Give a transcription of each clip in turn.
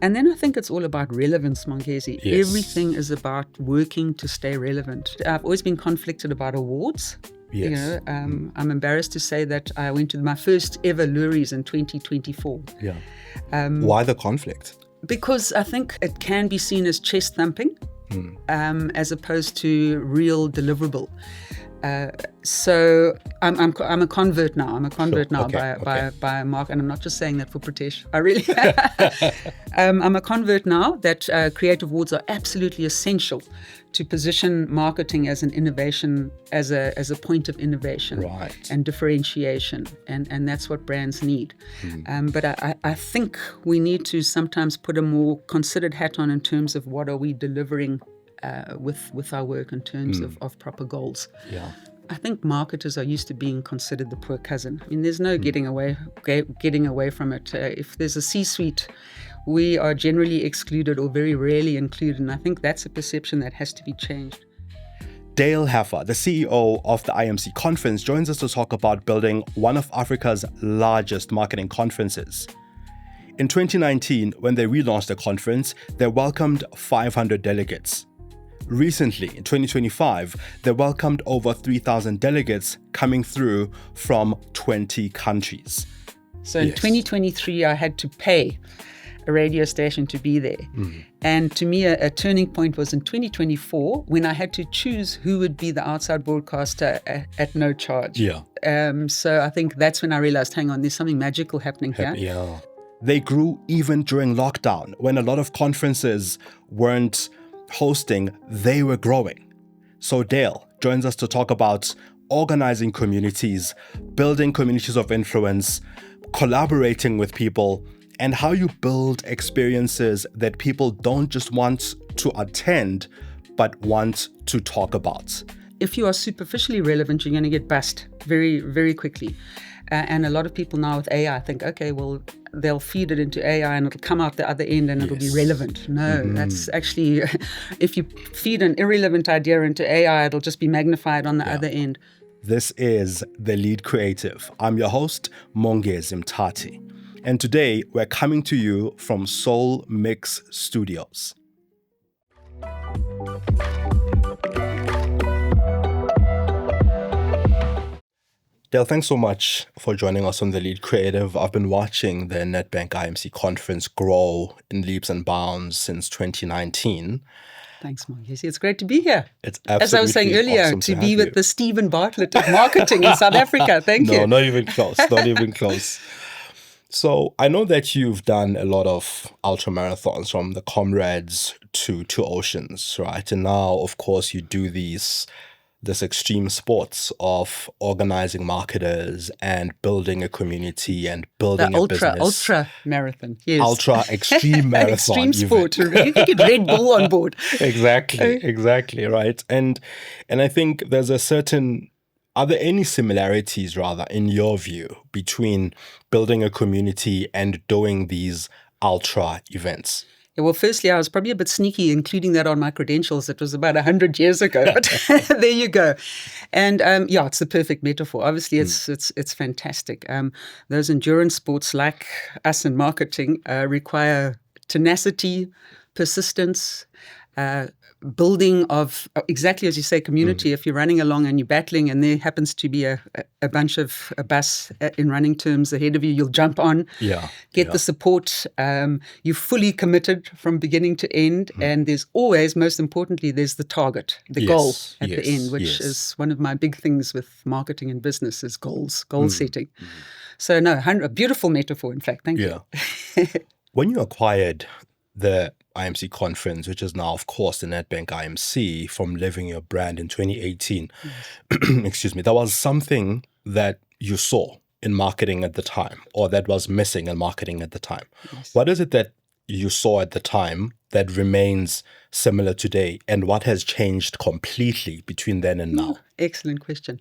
And then I think it's all about relevance, Mongezi. Yes. Everything is about working to stay relevant. I've always been conflicted about awards. Yes. I'm embarrassed to say that I went to my first ever Luries in 2024. Yeah. Why the conflict? Because I think it can be seen as chest thumping as opposed to real deliverable. So I'm a convert now. I'm a convert Sure. now Okay. by Mark, and I'm not just saying that for Pritesh. I really I'm a convert now that creative awards are absolutely essential to position marketing as an innovation, as a point of innovation, Right. and differentiation, and that's what brands need. But I think we need to sometimes put a more considered hat on in terms of what are we delivering with our work in terms of proper goals. Yeah. I think marketers are used to being considered the poor cousin. I mean, there's no getting away from it. If there's a C-suite, we are generally excluded or very rarely included, and I think that's a perception that has to be changed. Dale Hefer, the CEO of the IMC Conference, joins us to talk about building one of Africa's largest marketing conferences. In 2019, when they relaunched the conference, they welcomed 500 delegates. Recently, in 2025, they welcomed over 3,000 delegates coming through from 20 countries. So in 2023, I had to pay a radio station to be there. And to me, a turning point was in 2024 when I had to choose who would be the outside broadcaster at no charge. Yeah. So I think that's when I realized, hang on, there's something magical happening here. Yeah. They grew even during lockdown when a lot of conferences weren't hosting, they were growing. So Dale joins us to talk about organizing communities, building communities of influence, collaborating with people, and how you build experiences that people don't just want to attend, but want to talk about. If you are superficially relevant, you're going to get bust very, very quickly. And a lot of people now with AI think, okay, well, they'll feed it into AI and it'll come out the other end and it'll be relevant. No, that's actually, if you feed an irrelevant idea into AI, it'll just be magnified on the other end. This is The Lead Creative. I'm your host, Mongezi Mtati. And today we're coming to you from Soul Mix Studios. Dale, thanks so much for joining us on The Lead Creative. I've been watching the NetBank IMC Conference grow in leaps and bounds since 2019. Thanks, Mongezi. It's great to be here. It's absolutely As I was saying earlier, awesome to have be with you. the Stephen Bartlett of marketing in South Africa. Thank you. No, not even close. Not even close. So I know that you've done a lot of ultra marathons, from the Comrades to Oceans, right? And now, of course, you do this extreme sports of organizing marketers and building a community and building a business. Ultra marathon, yes. Ultra extreme marathon. Extreme sport. You could get Red Bull on board. Exactly, right? And I think there's are there any similarities, rather, in your view, between building a community and doing these ultra events? Yeah, well, firstly, I was probably a bit sneaky including that on my credentials. It was about 100 years ago, but there you go. And it's the perfect metaphor. Obviously, it's fantastic. Those endurance sports, like us in marketing, require tenacity, persistence, building of, exactly as you say, community. If you're running along and you're battling and there happens to be a bus in running terms ahead of you, you'll jump on, get the support. You're fully committed from beginning to end. And there's always, most importantly, there's the target, the goal at the end, which is one of my big things with marketing and business is goal setting. So a beautiful metaphor, in fact. Thank you. When you acquired the IMC Conference, which is now, of course, the NetBank IMC, from Living Your Brand in 2018, excuse me, that was something that you saw in marketing at the time, or that was missing in marketing at the time. What is it that you saw at the time that remains similar today, and what has changed completely between then and now? Excellent question.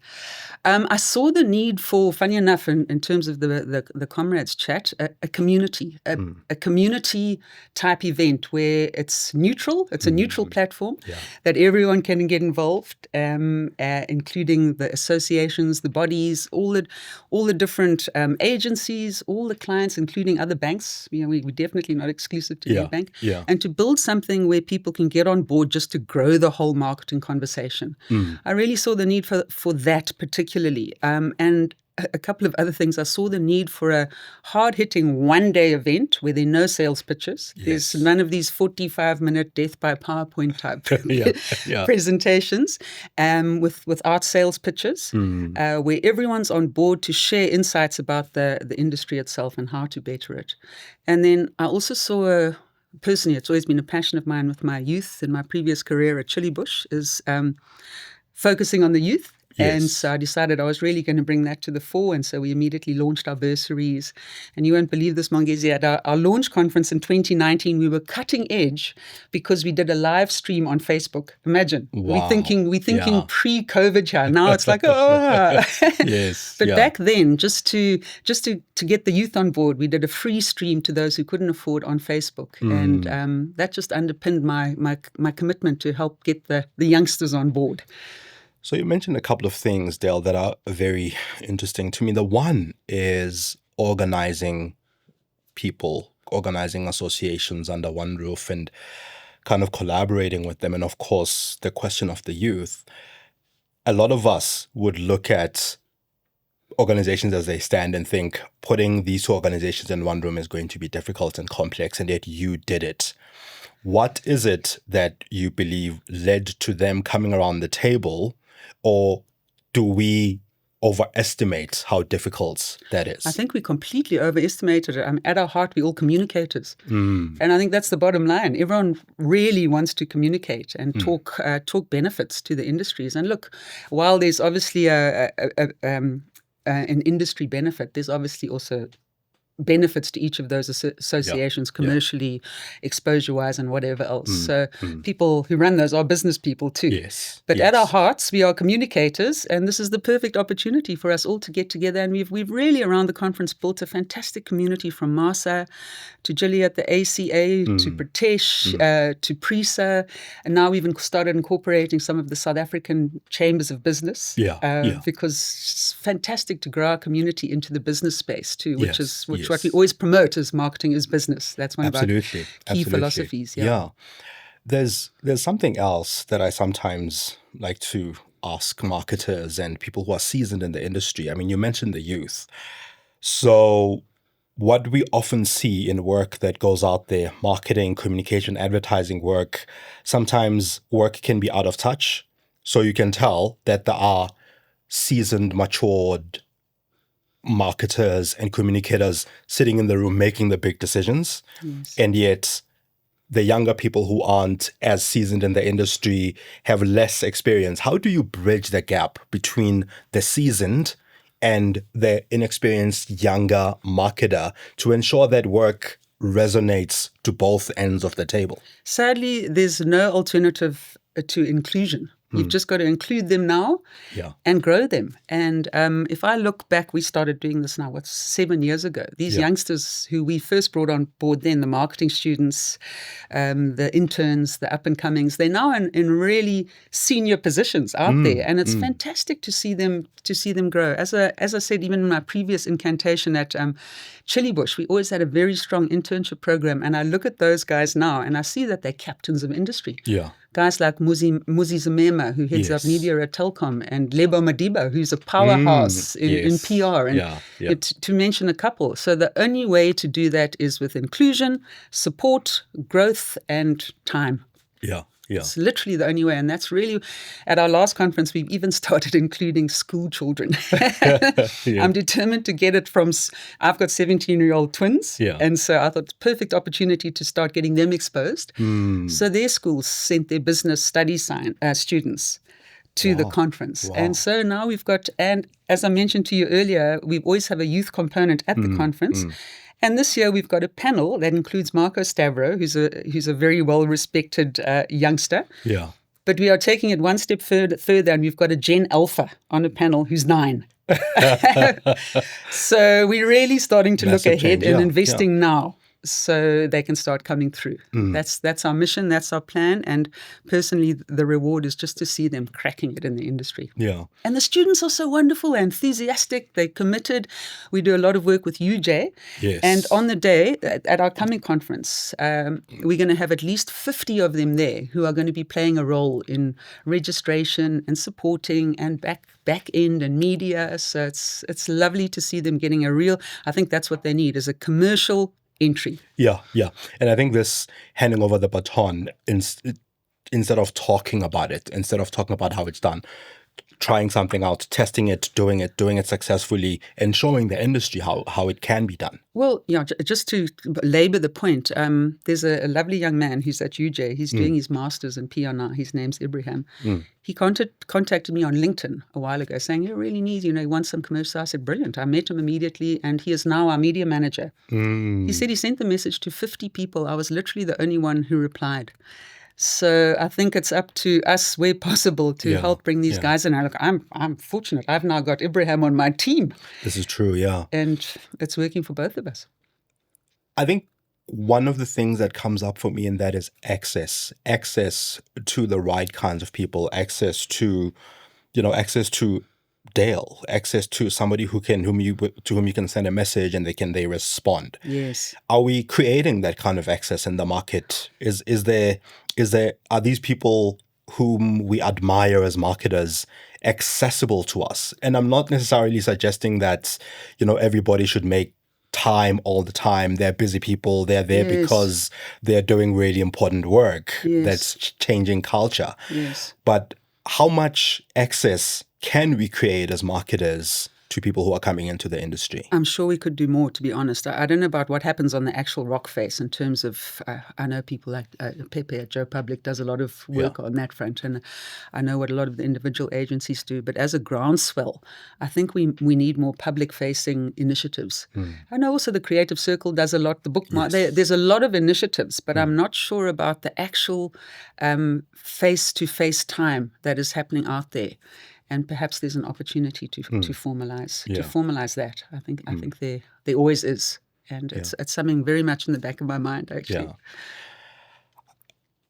I saw the need for, funny enough, in terms of the comrades chat, a community, a community type event where it's neutral. It's a neutral platform that everyone can get involved, including the associations, the bodies, all the different agencies, all the clients, including other banks. We're definitely not exclusive to Nedbank. And to build something where people can get on board just to grow the whole marketing conversation. I really saw the need for that particularly. And a couple of other things. I saw the need for a hard-hitting one-day event where there are no sales pitches. There's none of these 45-minute death by PowerPoint type presentations without sales pitches, where everyone's on board to share insights about the industry itself and how to better it. And then I also saw personally, it's always been a passion of mine with my youth in my previous career at Chillibush, is focusing on the youth. And so I decided I was really going to bring that to the fore. And so we immediately launched our bursaries. And you won't believe this, Mongezi, at our launch conference in 2019, we were cutting edge because we did a live stream on Facebook. Imagine, we're thinking pre-COVID here. Now it's like, But back then, just to get the youth on board, we did a free stream to those who couldn't afford on Facebook. And that just underpinned my commitment to help get the youngsters on board. So you mentioned a couple of things, Dale, that are very interesting to me. The one is organizing people, organizing associations under one roof and kind of collaborating with them. And of course, the question of the youth. A lot of us would look at organizations as they stand and think putting these two organizations in one room is going to be difficult and complex, and yet you did it. What is it that you believe led to them coming around the table? Or do we overestimate how difficult that is? I think we completely overestimated it. At our heart, we're all communicators. And I think that's the bottom line. Everyone really wants to communicate and talk benefits to the industries. And look, while there's obviously an industry benefit, there's obviously also benefits to each of those associations commercially, exposure-wise, and whatever else. So people who run those are business people too. But at our hearts, we are communicators, and this is the perfect opportunity for us all to get together. And we've really, around the conference, built a fantastic community from MASA to Gilly at the ACA to Pratesh to PRISA. And now we've started incorporating some of the South African chambers of business because it's fantastic to grow our community into the business space too, which is what we always promote as marketing is business. That's one of our key philosophies. There's something else that I sometimes like to ask marketers and people who are seasoned in the industry. I mean, you mentioned the youth. So what we often see in work that goes out there, marketing, communication, advertising work, sometimes work can be out of touch. So you can tell that there are seasoned, matured marketers and communicators sitting in the room making the big decisions. And yet the younger people who aren't as seasoned in the industry have less experience. How do you bridge the gap between the seasoned and the inexperienced younger marketer to ensure that work resonates to both ends of the table? Sadly, there's no alternative to inclusion. You've just got to include them now and grow them. And if I look back, we started doing this now, 7 years ago. These youngsters who we first brought on board then, the marketing students, the interns, the up-and-comings, they're now in really senior positions out there. And it's fantastic to see them grow. As I said, even in my previous incantation at Chillibush, we always had a very strong internship program. And I look at those guys now and I see that they're captains of industry. Guys like Mongezi Mtati, who heads up media at Telkom, and Lebo Madiba, who's a powerhouse in PR, and to mention a couple. So the only way to do that is with inclusion, support, growth, and time. It's literally the only way. And that's really, at our last conference, we've even started including school children. I'm determined to get it from, I've got 17-year-old twins. And so I thought perfect opportunity to start getting them exposed. So their schools sent their business study students to the conference. And so now we've got, and as I mentioned to you earlier, we always have a youth component at the conference. And this year we've got a panel that includes Marco Stavro, who's a very well-respected youngster. Yeah. But we are taking it one step further, and we've got a Gen Alpha on a panel who's 9. So we're really starting to Massive look ahead change, and yeah, investing now so they can start coming through. Mm. That's our mission, that's our plan. And personally, the reward is just to see them cracking it in the industry. Yeah. And the students are so wonderful, enthusiastic, they're committed. We do a lot of work with UJ. Yes. And on the day, at our coming conference, we're going to have at least 50 of them there who are going to be playing a role in registration and supporting and back end and media. So it's lovely to see them getting a real, I think that's what they need, is a commercial entry. Yeah. And I think this handing over the baton, instead of talking about it, instead of talking about how it's done, trying something out, testing it, doing it successfully, and showing the industry how it can be done. Well, yeah, just to labor the point, there's a lovely young man who's at UJ. He's doing his master's in PR now. His name's Ibrahim. He contacted me on LinkedIn a while ago saying, he really needs, he wants some commercial. I said, brilliant. I met him immediately, and he is now our media manager. He said he sent the message to 50 people. I was literally the only one who replied. So I think it's up to us, where possible, to help bring these guys in. Look, I'm fortunate. I've now got Ibrahim on my team. This is true, yeah. And it's working for both of us. I think one of the things that comes up for me in that is access to the right kinds of people, access to Dale, access to somebody to whom you can send a message and they respond. Yes. Are we creating that kind of access in the market? Are these people whom we admire as marketers accessible to us? And I'm not necessarily suggesting that, everybody should make time all the time. They're busy people. They're there because they're doing really important work that's changing culture. Yes. But how much access can we create as marketers to people who are coming into the industry? I'm sure we could do more, to be honest. I don't know about what happens on the actual rock face in terms of, I know people like Pepe at Joe Public does a lot of work on that front, and I know what a lot of the individual agencies do. But as a groundswell, I think we need more public-facing initiatives. I know also the Creative Circle does a lot, the bookmark. There's a lot of initiatives, but I'm not sure about the actual face-to-face time that is happening out there. And perhaps there's an opportunity to formalize that. I think there always is, and it's something very much in the back of my mind, actually. Yeah.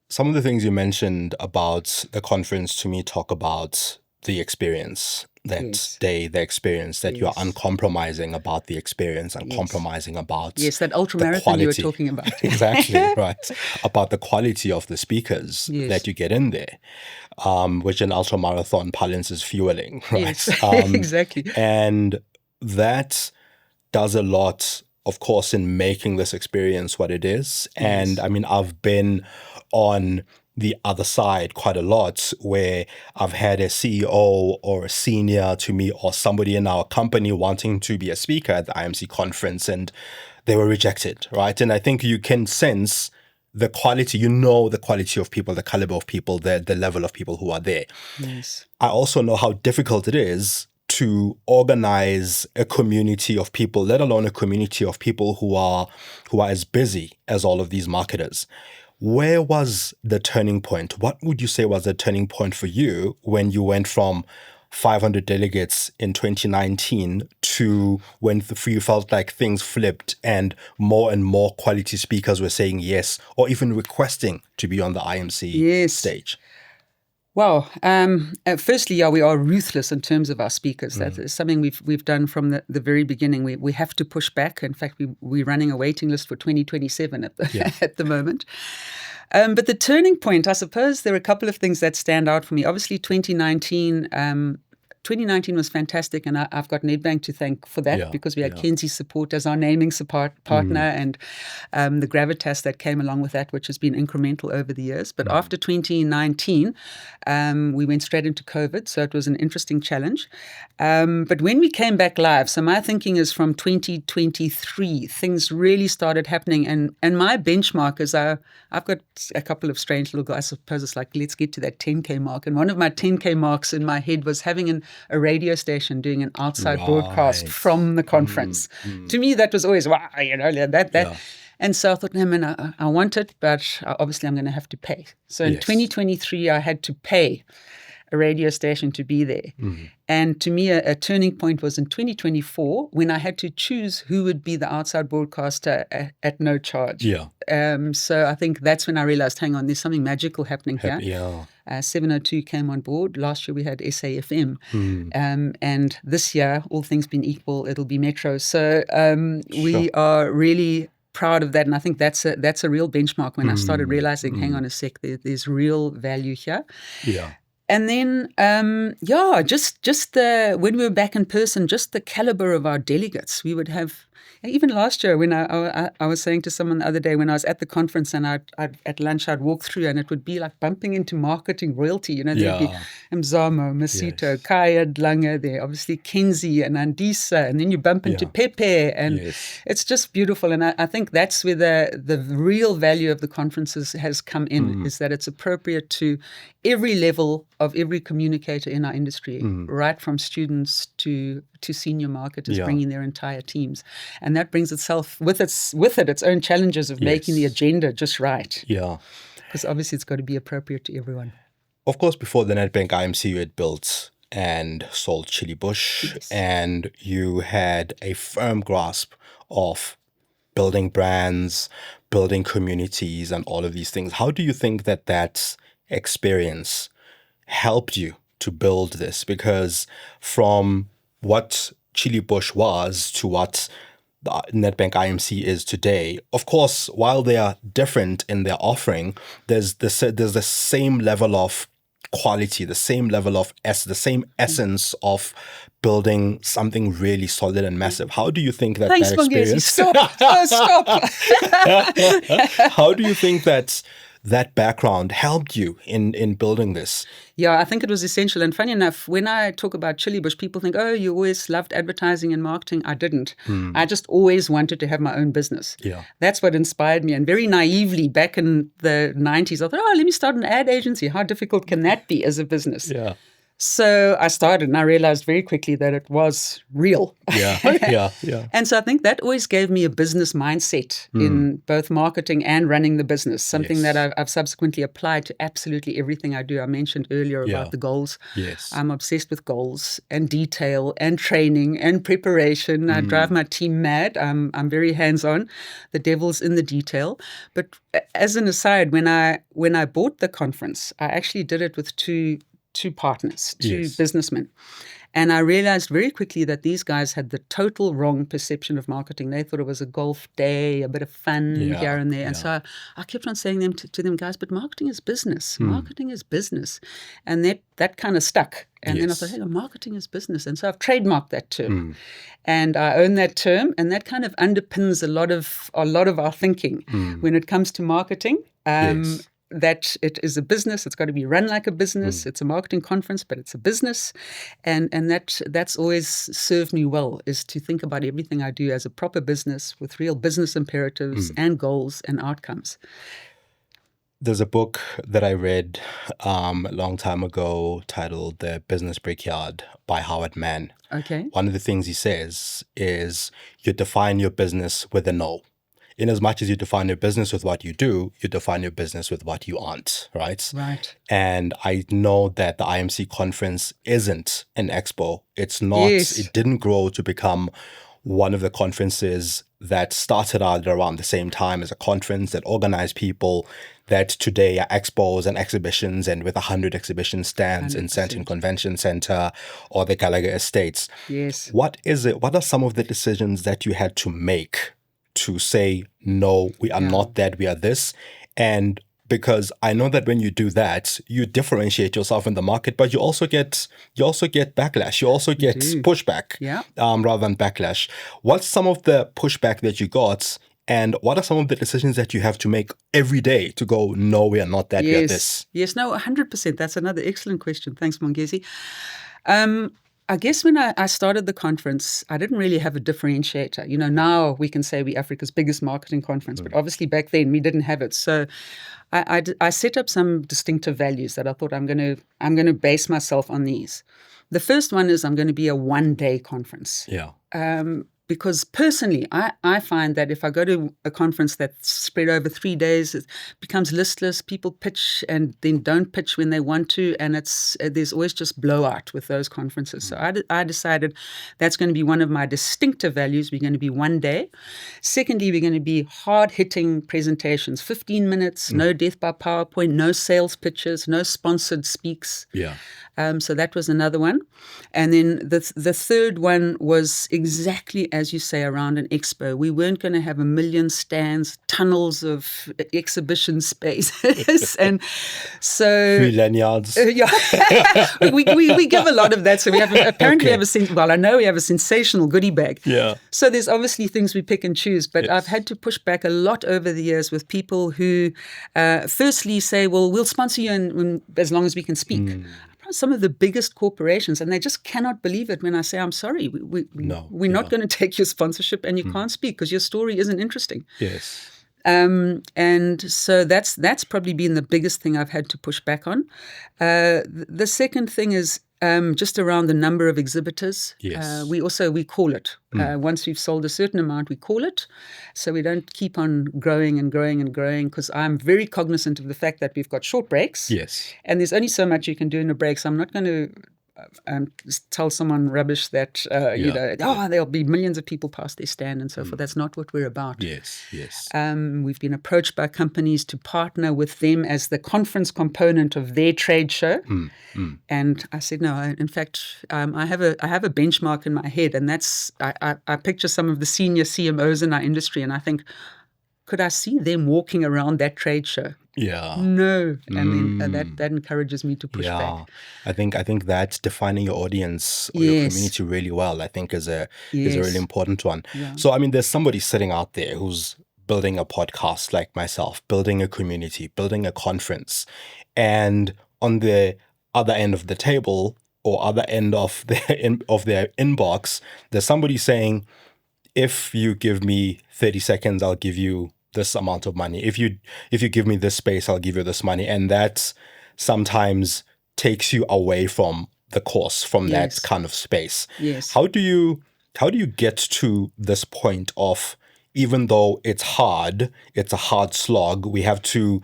Some of the things you mentioned about the conference to me talk about the experience that the experience that you are uncompromising about the experience, uncompromising about that ultramarathon you were talking about. Exactly, right. About the quality of the speakers that you get in there, which an ultramarathon parlance is fueling, right? Yes, exactly. And that does a lot, of course, in making this experience what it is. And I mean, I've been on the other side quite a lot, where I've had a CEO or a senior to me or somebody in our company wanting to be a speaker at the IMC conference, and they were rejected, right? And I think you can sense the quality, the quality of people, the caliber of people, the level of people who are there. Yes. I also know how difficult it is to organize a community of people, let alone a community of people who are as busy as all of these marketers. Where was the turning point? What would you say was the turning point for you when you went from 500 delegates in 2019 to when you felt like things flipped and more quality speakers were saying yes, or even requesting to be on the IMC stage? Well, firstly, we are ruthless in terms of our speakers. That is something we've done from the very beginning. We have to push back. In fact, we're running a waiting list for 2027 at the moment. But the turning point, I suppose there are a couple of things that stand out for me. Obviously, 2019 was fantastic, and I've got Nedbank to thank for that, because we had Kenzie's support as our naming partner, and the gravitas that came along with that, which has been incremental over the years. But after 2019, we went straight into COVID, so it was an interesting challenge. But when we came back live, so my thinking is from 2023, things really started happening. And my benchmark is I've got a couple of strange little, I suppose it's like, let's get to that 10K mark. And one of my 10K marks in my head was having a radio station doing an outside broadcast Right. from the conference. To me, that was always, wow, that. Yeah. And so I thought, no, man, I want it, but obviously I'm going to have to pay. So in Yes. 2023, I had to pay a radio station to be there. And to me, a turning point was in 2024 when I had to choose who would be the outside broadcaster at no charge. Yeah. So I think that's when I realized, hang on, there's something magical happening here. Yeah. 702 came on board. Last year we had SAFM. And this year, all things being equal, it'll be Metro. So we are really proud of that. And I think that's a real benchmark when I started realizing, hang on a sec, there's real value here. Yeah. And then, just when we were back in person, just the caliber of our delegates. We would have, even last year when I was saying to someone the other day when I was at the conference and I'd at lunch, I'd walk through and it would be like bumping into marketing royalty. There'd be Mzamo, Masito, Kaya Dlange there, obviously Kenzie and Andisa, and then you bump into Pepe, and it's just beautiful. And I think that's where the real value of the conferences has come in, is that it's appropriate to every level of every communicator in our industry, right from students to senior marketers, bringing their entire teams. And that brings itself with it its own challenges of making the agenda just right. Yeah. Because obviously it's got to be appropriate to everyone. Of course, before the NetBank IMC, you had built and sold Chillibush, and you had a firm grasp of building brands, building communities, and all of these things. How do you think that experience helped you to build this? Because from what Chillibush was to what the NetBank IMC is today, of course, while they are different in their offering, there's the same level of quality, the same level of the same essence of building something really solid and massive. How do you think that Thanks, experience? Stop! How do you think that background helped you in building this? Yeah, I think it was essential. And funny enough, when I talk about Chillibush, people think, oh, you always loved advertising and marketing. I didn't. I just always wanted to have my own business. Yeah. That's what inspired me. And very naively, back in the 90s, I thought, let me start an ad agency. How difficult can that be as a business? Yeah. So I started and I realized very quickly that it was real. Yeah. And so I think that always gave me a business mindset in both marketing and running the business, something that I've subsequently applied to absolutely everything I do. I mentioned earlier about the goals. Yes. I'm obsessed with goals and detail and training and preparation. I drive my team mad. I'm very hands-on. The devil's in the detail. But as an aside, when I bought the conference, I actually did it with two partners, two businessmen. And I realized very quickly that these guys had the total wrong perception of marketing. They thought it was a golf day, a bit of fun here and there. And so I kept on saying to them, guys, but marketing is business. Marketing is business. And that kind of stuck. And then I thought, hey, marketing is business. And so I've trademarked that term. And I own that term. And that kind of underpins a lot of our thinking when it comes to marketing. That it is a business. It's got to be run like a business. It's a marketing conference, but it's a business. And that's always served me well, is to think about everything I do as a proper business with real business imperatives and goals and outcomes. There's a book that I read a long time ago titled The Business Brickyard by Howard Mann. Okay. One of the things he says is you define your business with a no. In as much as you define your business with what you do, you define your business with what you aren't, right? Right. And I know that the IMC conference isn't an expo. It's not, it didn't grow to become one of the conferences that started out around the same time as a conference that organized people that today are expos and exhibitions and with 100 exhibition stands 100%. In Sandton Convention Center or the Gallagher Estates. Yes. What are some of the decisions that you had to make to say, no, we are not that, we are this? And because I know that when you do that, you differentiate yourself in the market, but you also get backlash. You also get pushback rather than backlash. What's some of the pushback that you got, and what are some of the decisions that you have to make every day to go, no, we are not that, we are this? Yes, no, 100%. That's another excellent question. Thanks, Mongezi. I guess when I started the conference, I didn't really have a differentiator. Now we can say we're Africa's biggest marketing conference, but obviously back then we didn't have it. So I set up some distinctive values that I thought I'm going to base myself on these. The first one is I'm going to be a one-day conference. Yeah. Because personally, I find that if I go to a conference that's spread over 3 days, it becomes listless. People pitch and then don't pitch when they want to, and there's always just blowout with those conferences. So I decided that's going to be one of my distinctive values. We're going to be one day. Secondly, we're going to be hard-hitting presentations, 15 minutes, no death by PowerPoint, no sales pitches, no sponsored speaks. Yeah. So that was another one. And then the third one was exactly as you say, around an expo. We weren't going to have a million stands, tunnels of exhibition spaces. And so... Free lanyards. Yeah. we give a lot of that. So we have I know we have a sensational goodie bag. Yeah. So there's obviously things we pick and choose, but I've had to push back a lot over the years with people who firstly say, well, we'll sponsor you as long as we can speak. Some of the biggest corporations, and they just cannot believe it when I say, I'm sorry, we're not going to take your sponsorship and you can't speak because your story isn't interesting. Yes. And so that's probably been the biggest thing I've had to push back on. The second thing is just around the number of exhibitors. Yes. We call it. Once we've sold a certain amount, we call it. So we don't keep on growing and growing and growing, because I'm very cognizant of the fact that we've got short breaks. Yes. And there's only so much you can do in a break. So I'm not going to tell someone rubbish that, there'll be millions of people past their stand and so forth. That's not what we're about. Yes, yes. We've been approached by companies to partner with them as the conference component of their trade show. And I said, no, in fact, I have a benchmark in my head, and that's, I picture some of the senior CMOs in our industry, and I think, could I see them walking around that trade show? Yeah. No. And then that encourages me to push back. I think that's defining your audience or your community really well, I think is a really important one. Yeah. So, I mean, there's somebody sitting out there who's building a podcast like myself, building a community, building a conference. And on the other end of the table or other end of their inbox, there's somebody saying, if you give me 30 seconds, I'll give you this amount of money. If you give me this space, I'll give you this money. And that sometimes takes you away from the course, from that kind of space. Yes. How do you get to this point of, even though it's hard, it's a hard slog, we have to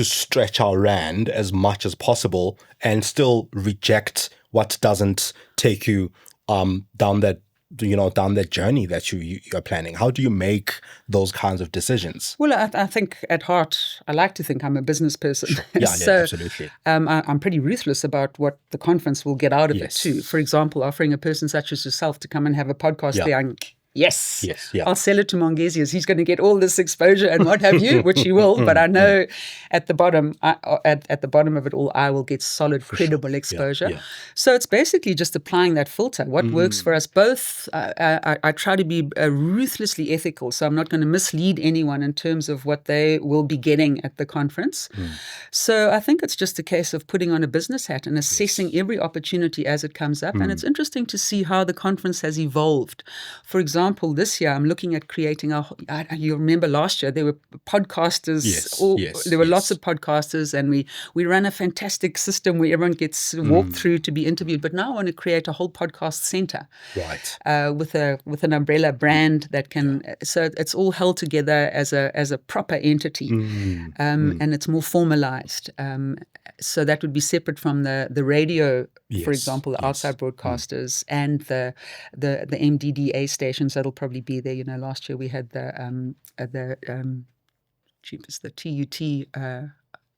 stretch our rand as much as possible and still reject what doesn't take you down that journey that you're planning? How do you make those kinds of decisions? Well, I think at heart, I like to think I'm a business person. Sure. Yeah, so, absolutely. I'm pretty ruthless about what the conference will get out of it too. For example, offering a person such as yourself to come and have a podcast there. Yes. I'll sell it to Mongezi as he's going to get all this exposure and what have you, which he will. But I know at the bottom, at the bottom of it all, I will get solid, credible exposure. Yeah. So it's basically just applying that filter. What works for us both? I try to be ruthlessly ethical, so I'm not going to mislead anyone in terms of what they will be getting at the conference. So I think it's just a case of putting on a business hat and assessing every opportunity as it comes up. And it's interesting to see how the conference has evolved. For example, this year I'm looking at creating you remember last year there were podcasters, there were lots of podcasters, and we run a fantastic system where everyone gets walked through to be interviewed. But now I want to create a whole podcast center, with an umbrella brand that can. So it's all held together as a proper entity, and it's more formalized. So that would be separate from the radio, for example, the outside broadcasters and the MDDA stations that'll probably be there. Last year we had the TUT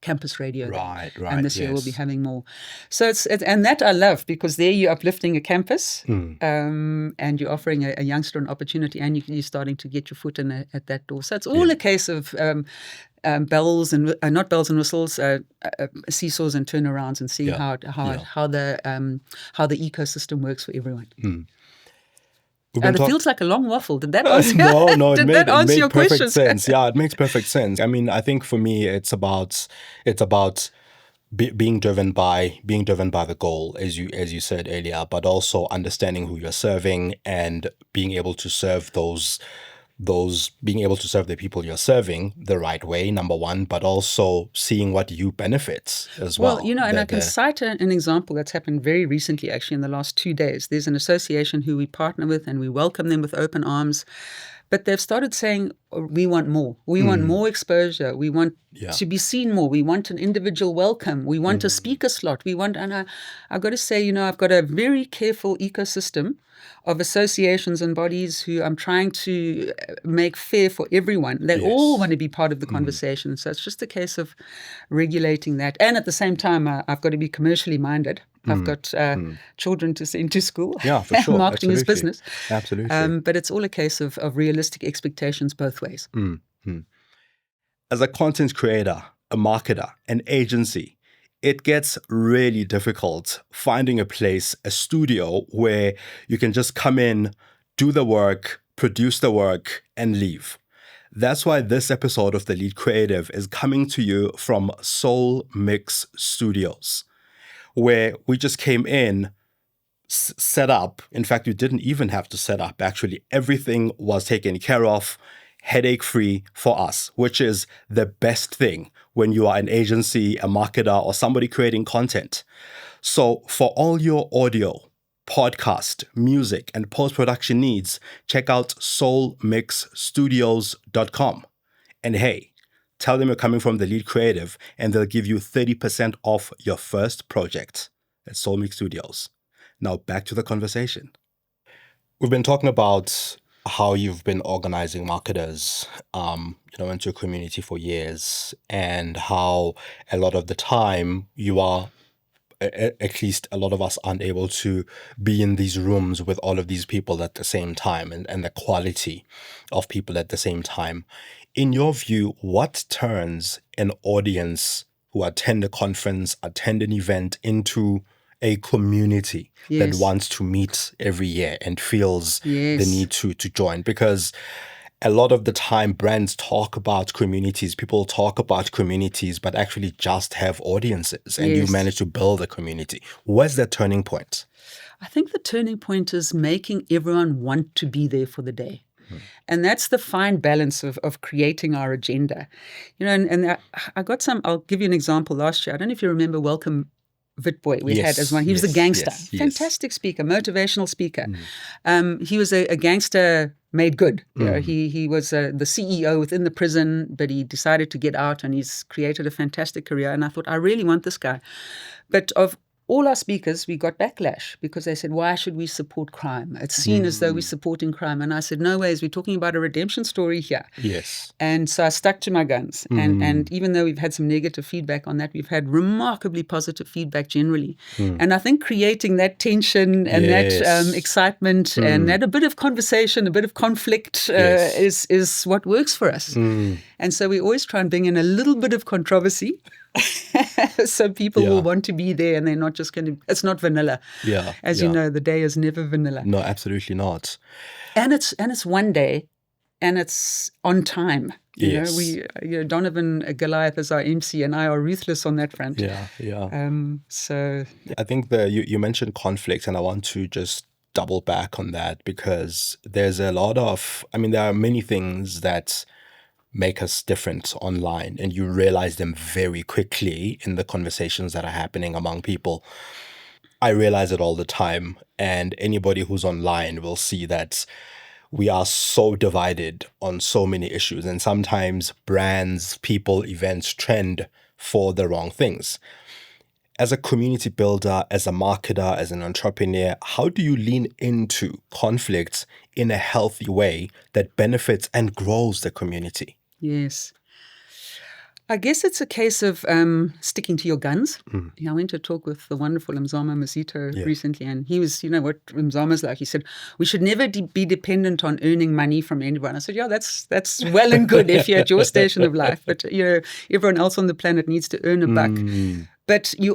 campus radio, right, and this year we'll be having more. So it's and that I love, because there you're uplifting a campus, and you're offering a youngster an opportunity, and you're starting to get your foot in at that door. So it's all a case of bells and not bells and whistles, seesaws and turnarounds, and seeing how the ecosystem works for everyone. It feels like a long waffle. Did that answer? No, Did that answer your perfect question? sense. Yeah, it makes perfect sense. I mean, I think for me, it's about being driven by the goal, as you said earlier, but also understanding who you're serving and being able to serve those those being able to serve the people you're serving the right way, number one, but also seeing what you benefits as well. Well, and I can cite an example that's happened very recently, actually, in the last 2 days. There's an association who we partner with and we welcome them with open arms. But they've started saying, we want more. We want more exposure. We want to be seen more. We want an individual welcome. We want a speaker slot. And I've got to say, I've got a very careful ecosystem of associations and bodies who I'm trying to make fair for everyone. They all want to be part of the conversation. So it's just a case of regulating that. And at the same time, I've got to be commercially minded. I've got children to send to school. Yeah, for sure. Marketing is business. Absolutely. But it's all a case of realistic expectations both ways. As a content creator, a marketer, an agency, it gets really difficult finding a place, a studio where you can just come in, do the work, produce the work, and leave. That's why this episode of The Lead Creative is coming to you from Soul Mix Studios, where we just came in, set up. In fact, you didn't even have to set up. Actually, everything was taken care of, headache-free for us, which is the best thing when you are an agency, a marketer, or somebody creating content. So for all your audio, podcast, music, and post-production needs, check out soulmixstudios.com. And hey, tell them you're coming from The Lead Creative, and they'll give you 30% off your first project at Soul Mix Studios. Now back to the conversation. We've been talking about how you've been organizing marketers, into a community for years, and how a lot of the time you are, at least a lot of us, aren't able to be in these rooms with all of these people at the same time, and the quality of people at the same time. In your view, what turns an audience who attend a conference, attend an event, into a community that wants to meet every year and feels the need to join? Because a lot of the time brands talk about communities, people talk about communities, but actually just have audiences, and you've managed to build a community. Where's that turning point? I think the turning point is making everyone want to be there for the day. And that's the fine balance of creating our agenda. I'll give you an example last year. I don't know if you remember Welcome Witboy we had as one. He was a gangster, fantastic speaker, motivational speaker. He was a gangster made good. He was the CEO within the prison, but he decided to get out, and he's created a fantastic career. And I thought, I really want this guy. But of all our speakers, we got backlash because they said, why should we support crime? It's seen as though we're supporting crime. And I said, no ways, we're talking about a redemption story here. Yes. And so I stuck to my guns. And even though we've had some negative feedback on that, we've had remarkably positive feedback generally. And I think creating that tension and that excitement and that a bit of conversation, a bit of conflict is what works for us. And so we always try and bring in a little bit of controversy. So people will want to be there, and they're not just going to, it's not vanilla. As you know, the day is never vanilla. No, absolutely not. And it's one day, and it's on time. Donovan Goliath is our MC, and I are ruthless on that front. So I think you mentioned conflict, and I want to just double back on that, because there's a lot of, there are many things that make us different online, and you realize them very quickly in the conversations that are happening among people. I realize it all the time, and anybody who's online will see that we are so divided on so many issues, and sometimes brands, people, events trend for the wrong things. As a community builder, as a marketer, as an entrepreneur, how do you lean into conflicts in a healthy way that benefits and grows the community? Yes. I guess it's a case of sticking to your guns. I went to talk with the wonderful Mzama Mazito recently, and he was, what Mzama's like. He said, we should never be dependent on earning money from anyone. I said, that's well and good if you're at your station of life, but everyone else on the planet needs to earn a buck. But you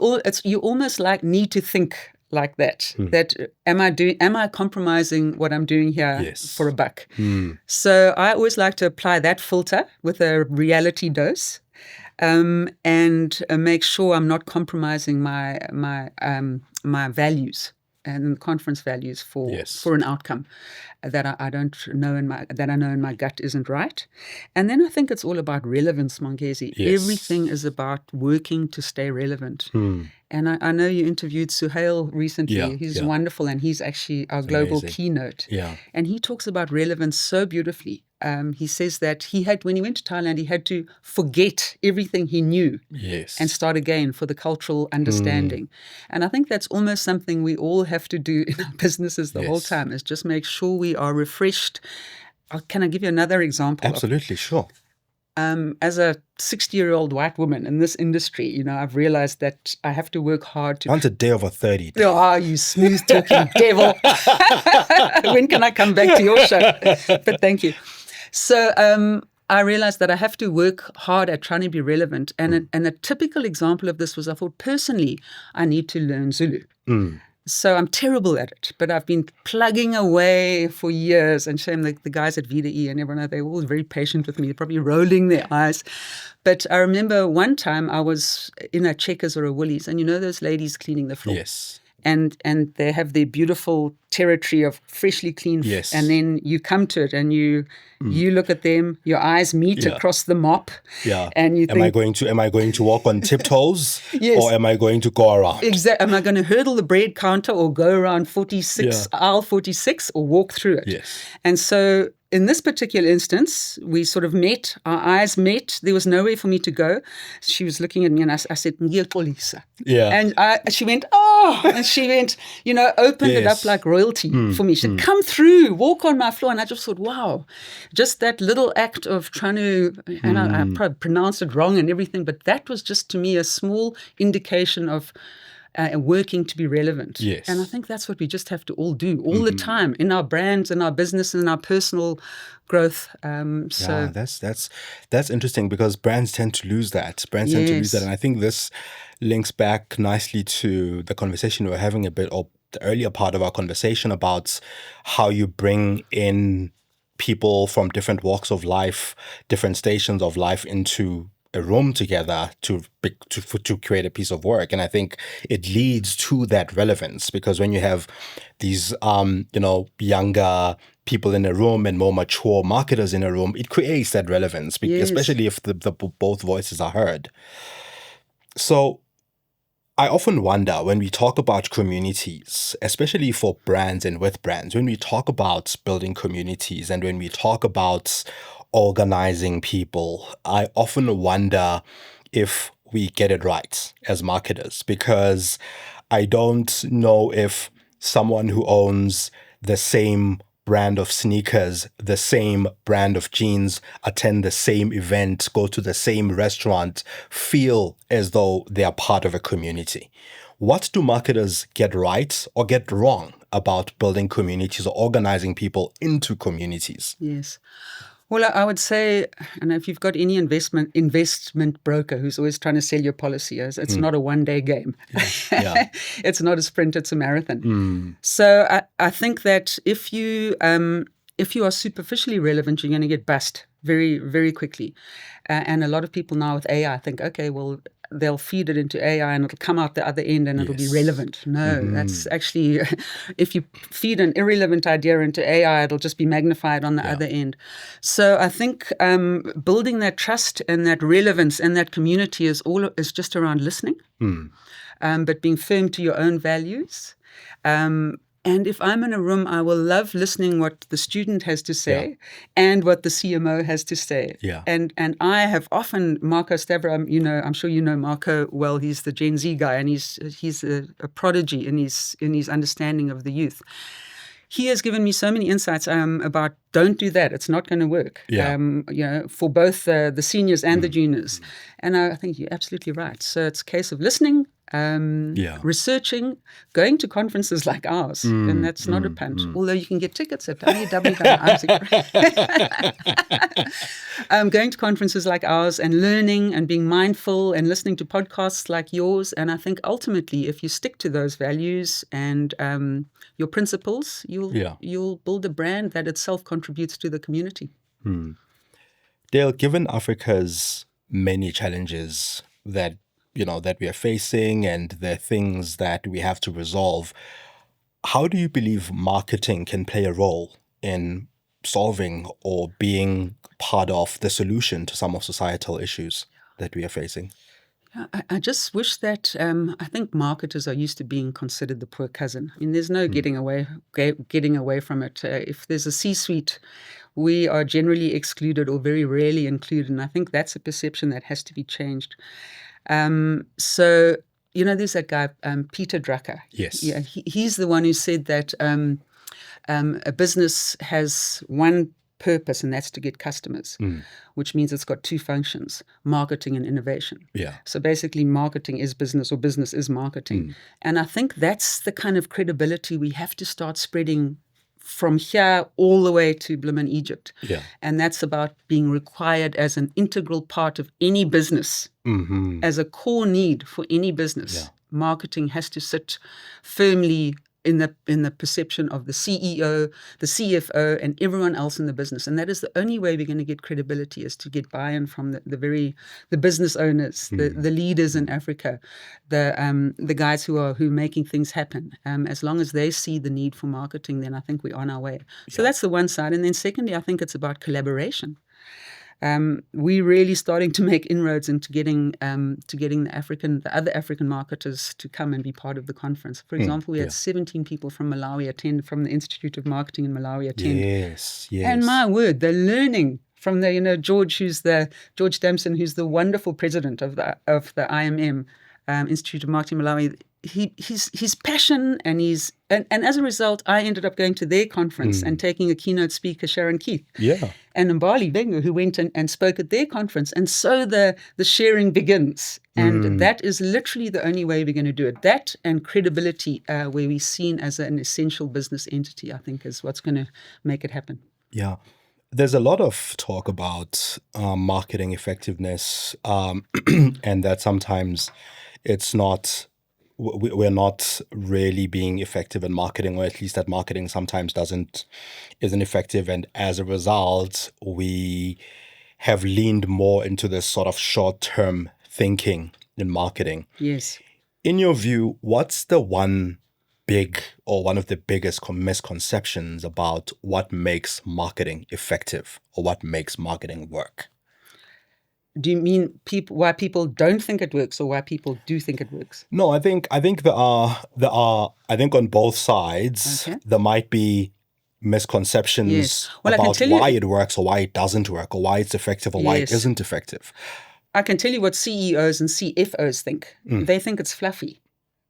almost need to think like that. That am I compromising what I'm doing here for a buck? So I always like to apply that filter with a reality dose, and make sure I'm not compromising my values and conference values for Yes. an outcome that I don't know that I know in my gut isn't right. And then I think it's all about relevance, Mongezi. Yes. Everything is about working to stay relevant. And I know you interviewed Suhail recently. Yeah, He's yeah. wonderful, and he's actually our global amazing. keynote. Yeah. And he talks about relevance so beautifully. He says that when he went to Thailand, he had to forget everything he knew Yes. and start again for the cultural understanding. And I think that's almost something we all have to do in our businesses the whole time, is just make sure we are refreshed. Can I give you another example? Absolutely, sure. As a 60-year-old white woman in this industry, I've realized that I have to work hard to... On the day over 30. Oh, you smooth-talking devil. When can I come back to your show? But thank you. So I realized that I have to work hard at trying to be relevant. And a typical example of this was, I thought, personally, I need to learn Zulu. So I'm terrible at it, but I've been plugging away for years. And shame the guys at VDE and everyone, they're all very patient with me. They're probably rolling their eyes. But I remember one time I was in a Checkers or a Woolies, and those ladies cleaning the floor. Yes. And they have their beautiful territory of freshly cleaned. Yes. And then you come to it and you look at them, your eyes meet across the mop. Yeah. And you think, am I going to walk on tiptoes? Yes. Or am I going to go around? Exactly. Am I going to hurdle the bread counter or go around aisle 46 or walk through it? Yes. And so in this particular instance, we sort of met, our eyes met. There was nowhere for me to go. She was looking at me and I said, "Ngiyaxolisa." Yeah. And she went, "Oh," and she went, opened it up like royalty for me. She said, "Come through, walk on my floor." And I just thought, wow, just that little act of trying to, and I probably pronounced it wrong and everything, but that was just to me a small indication of working to be relevant. Yes. And I think that's what we just have to all do all the time in our brands, in our business, in our personal growth. Yeah, that's interesting, because brands tend to lose that. Brands tend to lose that. And I think this links back nicely to the conversation we were having a bit, or the earlier part of our conversation, about how you bring in people from different walks of life, different stations of life into a room together to create a piece of work. And I think it leads to that relevance, because when you have these younger people in a room and more mature marketers in a room, it creates that relevance, especially if the both voices are heard. So I often wonder, when we talk about communities, especially for brands and with brands, when we talk about building communities and when we talk about organizing people, I often wonder if we get it right as marketers, because I don't know if someone who owns the same brand of sneakers, the same brand of jeans, attend the same event, go to the same restaurant, feel as though they are part of a community. What do marketers get right or get wrong about building communities or organizing people into communities? Yes. Well, I would say, and if you've got any investment broker who's always trying to sell your policy, it's not a one-day game. Yeah. It's not a sprint, it's a marathon. So I think that if you are superficially relevant, you're going to get bust very, very quickly. And a lot of people now with AI think, okay, well, they'll feed it into AI and it'll come out the other end and it'll be relevant. No, that's actually, if you feed an irrelevant idea into AI, it'll just be magnified on the other end. So I think building that trust and that relevance and that community is just around listening, but being firm to your own values. And if I'm in a room, I will love listening what the student has to say and what the CMO has to say. Yeah. And I have often, Marco Stavro, I'm sure you know Marco well. He's the Gen Z guy, and he's a prodigy in his understanding of the youth. He has given me so many insights about don't do that. It's not going to work. Yeah. For both the seniors and the juniors. And I think you're absolutely right. So it's a case of listening, researching, going to conferences like ours, and that's not a punt. Although you can get tickets at www.imc. Going to conferences like ours and learning and being mindful and listening to podcasts like yours. And I think ultimately, if you stick to those values and your principles, you'll build a brand that itself contributes to the community. Dale, given Africa's many challenges that we are facing and the things that we have to resolve, How do you believe marketing can play a role in solving or being part of the solution to some of societal issues that we are facing? I just wish that I think marketers are used to being considered the poor cousin. I mean, there's no getting away from it. If there's a C-suite, we are generally excluded or very rarely included, and I think that's a perception that has to be changed. So, there's that guy, Peter Drucker. Yes. Yeah, he's the one who said that a business has one purpose, and that's to get customers, which means it's got two functions, marketing and innovation. Yeah. So basically marketing is business or business is marketing. And I think that's the kind of credibility we have to start spreading from here all the way to Bloomin' Egypt. Yeah. And that's about being required as an integral part of any business, as a core need for any business. Yeah. Marketing has to sit firmly in the perception of the CEO, the CFO, and everyone else in the business. And that is the only way we're going to get credibility, is to get buy-in from the business owners, the leaders in Africa, the guys who are making things happen. As long as they see the need for marketing, then I think we're on our way. So that's the one side. And then secondly, I think it's about collaboration. We're really starting to make inroads into getting the other African marketers to come and be part of the conference. For example, we had 17 people from Malawi attend, from the Institute of Marketing in Malawi attend. Yes. And my word, they're learning from George Damson, who's the wonderful president of the IMM, Institute of Marketing Malawi. His passion and as a result, I ended up going to their conference and taking a keynote speaker, Sharon Keith. Yeah. And Mbali Bengu, who went and spoke at their conference. And so the sharing begins. And that is literally the only way we're going to do it. That and credibility, where we're seen as an essential business entity, I think is what's going to make it happen. Yeah. There's a lot of talk about marketing effectiveness and that sometimes we're not really being effective in marketing, or at least that marketing sometimes isn't effective. And as a result, we have leaned more into this sort of short-term thinking in marketing. Yes. In your view, what's the one of the biggest misconceptions about what makes marketing effective or what makes marketing work? Do you mean why people don't think it works, or why people do think it works? No, I think there are I think on both sides there might be misconceptions about why it works or why it doesn't work, or why it's effective or why it isn't effective. I can tell you what CEOs and CFOs think. They think it's fluffy.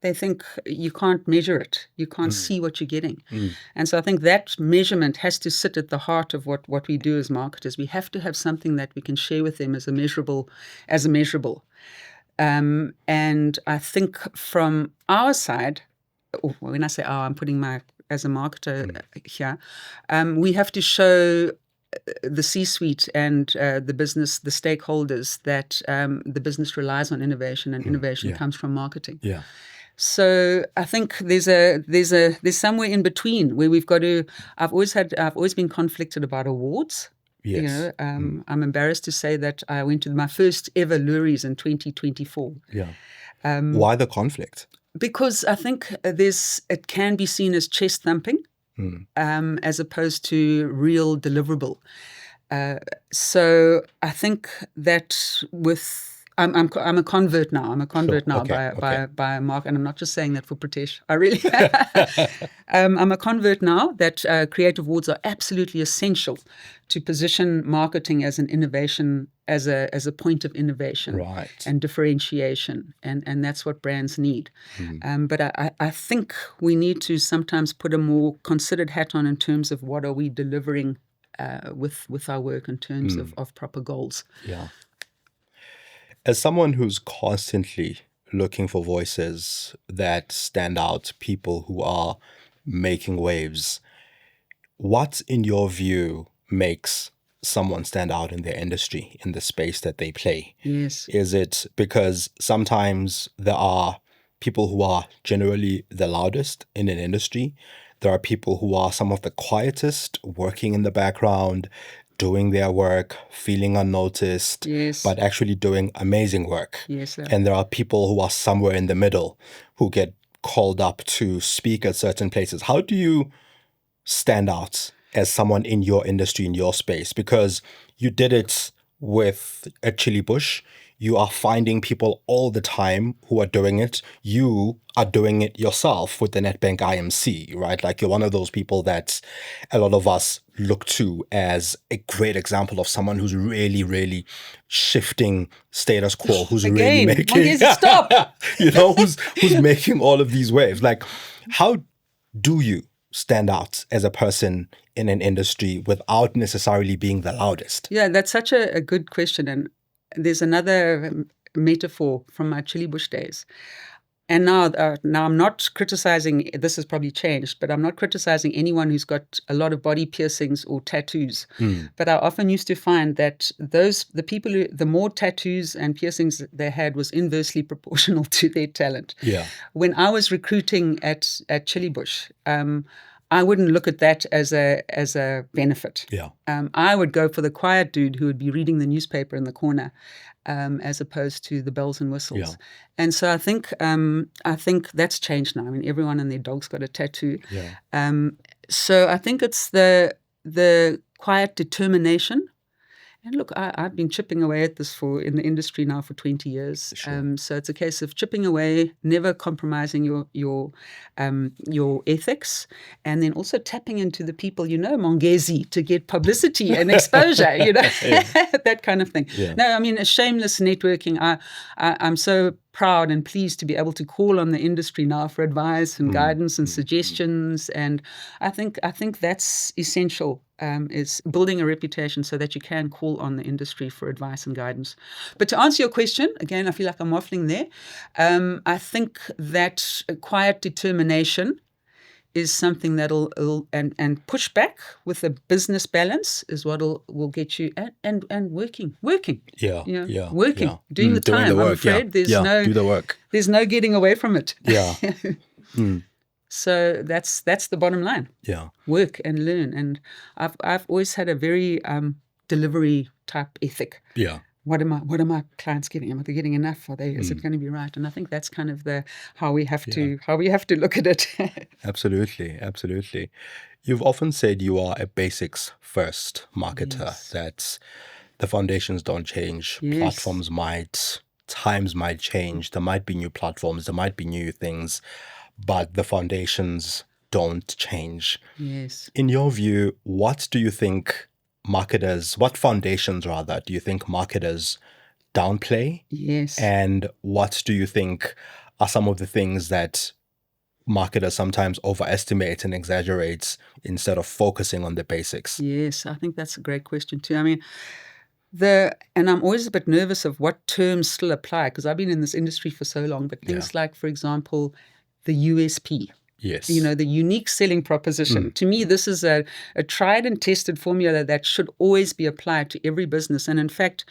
They think you can't measure it. You can't see what you're getting. And so I think that measurement has to sit at the heart of what we do as marketers. We have to have something that we can share with them as a measurable. And I think from our side, when I say our, I'm putting as a marketer here, we have to show the C-suite and the business, the stakeholders, that the business relies on innovation, and innovation comes from marketing. Yeah. So I think there's somewhere in between where we've got to. I've always been conflicted about awards. Yes. I'm embarrassed to say that I went to my first ever Loeries in 2024. Yeah. Why the conflict? Because I think it can be seen as chest thumping, as opposed to real deliverable. So I think that with I'm a convert now. I'm a convert now by Mark, and I'm not just saying that for Pritesh. I really I'm a convert now that creative awards are absolutely essential to position marketing as an innovation, as a point of innovation and differentiation, and that's what brands need. But I think we need to sometimes put a more considered hat on in terms of what are we delivering with our work in terms of proper goals. Yeah. As someone who's constantly looking for voices that stand out, people who are making waves, what, in your view, makes someone stand out in their industry, in the space that they play? Yes. Is it because sometimes there are people who are generally the loudest in an industry? There are people who are some of the quietest, working in the background, doing their work, feeling unnoticed, but actually doing amazing work. Yes, sir. And there are people who are somewhere in the middle, who get called up to speak at certain places. How do you stand out as someone in your industry, in your space? Because you did it with a Chillibush. You are finding people all the time who are doing it. You are doing it yourself with the NetBank IMC, right? Like, you're one of those people that a lot of us look to as a great example of someone who's really, really shifting status quo, who's really making Mongezi, stop! who's making all of these waves. Like, how do you stand out as a person in an industry without necessarily being the loudest? Yeah, that's such a good question. And there's another metaphor from my Chillibush days. And now I'm not criticizing, this has probably changed, but I'm not criticizing anyone who's got a lot of body piercings or tattoos. But I often used to find that the more tattoos and piercings they had was inversely proportional to their talent. Yeah. When I was recruiting at Chillibush, I wouldn't look at that as a benefit. Yeah. I would go for the quiet dude who would be reading the newspaper in the corner, as opposed to the bells and whistles. Yeah. And so I think that's changed now. I mean, everyone and their dog's got a tattoo. Yeah. So I think it's the quiet determination. And look, I've been chipping away at this in the industry now for 20 years. Sure. So it's a case of chipping away, never compromising your ethics, and then also tapping into the people, Mongezi, to get publicity and exposure, that kind of thing. Yeah. No, I mean, a shameless networking. I'm so proud and pleased to be able to call on the industry now for advice and guidance and suggestions. And I think that's essential, is building a reputation so that you can call on the industry for advice and guidance. But to answer your question, again, I feel like I'm waffling there. I think that a quiet determination is something that'll and push back with a business balance is what will get you and working. Yeah. Working, yeah. doing the time. The work, I'm afraid there's do the work. There's no getting away from it. Yeah. So that's the bottom line. Yeah. Work and learn. And I've always had a very delivery type ethic. Yeah. What are my clients getting? Are they getting enough? Is it going to be right? And I think that's kind of how we have to look at it. Absolutely. You've often said you are a basics first marketer, Yes. that the foundations don't change. Yes. Platforms times might change. There might be new platforms, there might be new things, but the foundations don't change. Yes. In your view, what foundations do you think marketers downplay? Yes. And what do you think are some of the things that marketers sometimes overestimate and exaggerate instead of focusing on the basics? Yes, I think that's a great question too. I mean, and I'm always a bit nervous of what terms still apply because I've been in this industry for so long, but things like, for example, the USP. Yes. The unique selling proposition. To me, this is a tried and tested formula that should always be applied to every business. And in fact,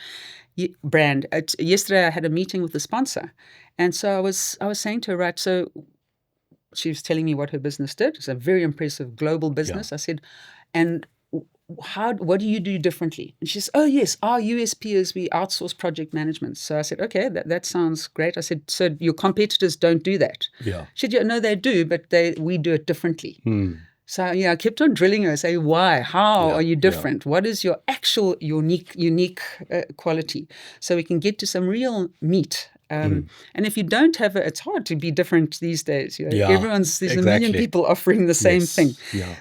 brand. Yesterday, I had a meeting with the sponsor. And so I was saying to her, right, so she was telling me what her business did. It's a very impressive global business. Yeah. I said, and what do you do differently? And she says, oh, yes, our USP is we outsource project management. So I said, okay, that sounds great. I said, so your competitors don't do that? Yeah. She said, yeah, no, they do, but we do it differently. So I kept on drilling her, say, why? How are you different? What is your actual unique quality? So we can get to some real meat. And if you don't have it's hard to be different these days. There's a million people offering the same thing. Yeah.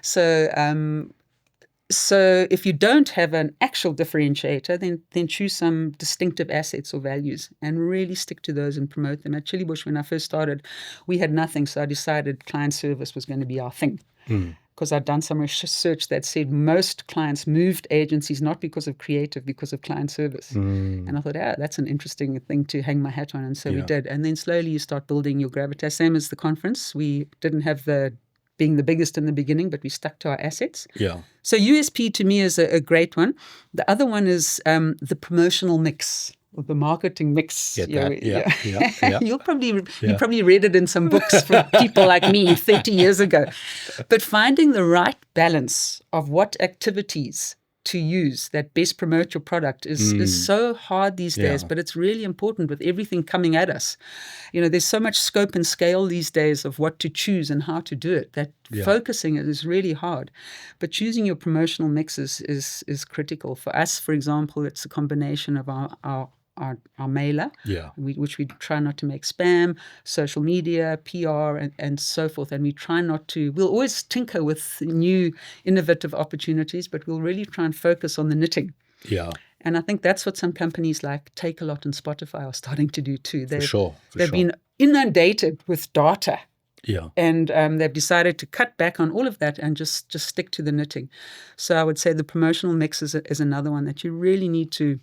So if you don't have an actual differentiator, then choose some distinctive assets or values and really stick to those and promote them. At Chillibush, when I first started, we had nothing. So I decided client service was going to be our thing. Because I'd done some research that said most clients moved agencies not because of creative, because of client service. And I thought, that's an interesting thing to hang my hat on. And so we did. And then slowly you start building your gravitas. Same as the conference. We didn't have being the biggest in the beginning, but we stuck to our assets. Yeah. So USP to me is a great one. The other one is the promotional mix. Or the marketing mix. Get that? Yeah. You probably read it in some books from people like me 30 years ago. But finding the right balance of what activities to use that best promote your product is so hard these days, but it's really important with everything coming at us. There's so much scope and scale these days of what to choose and how to do it that focusing it is really hard. But choosing your promotional mix is critical. For us, for example, it's a combination of our mailer, which we try not to make spam, social media, PR, and so forth. And we try not to, we'll always tinker with new innovative opportunities, but we'll really try and focus on the knitting. Yeah. And I think that's what some companies like Takealot and Spotify are starting to do too. They've been inundated with data. Yeah. And they've decided to cut back on all of that and just stick to the knitting. So I would say the promotional mix is another one that you really need to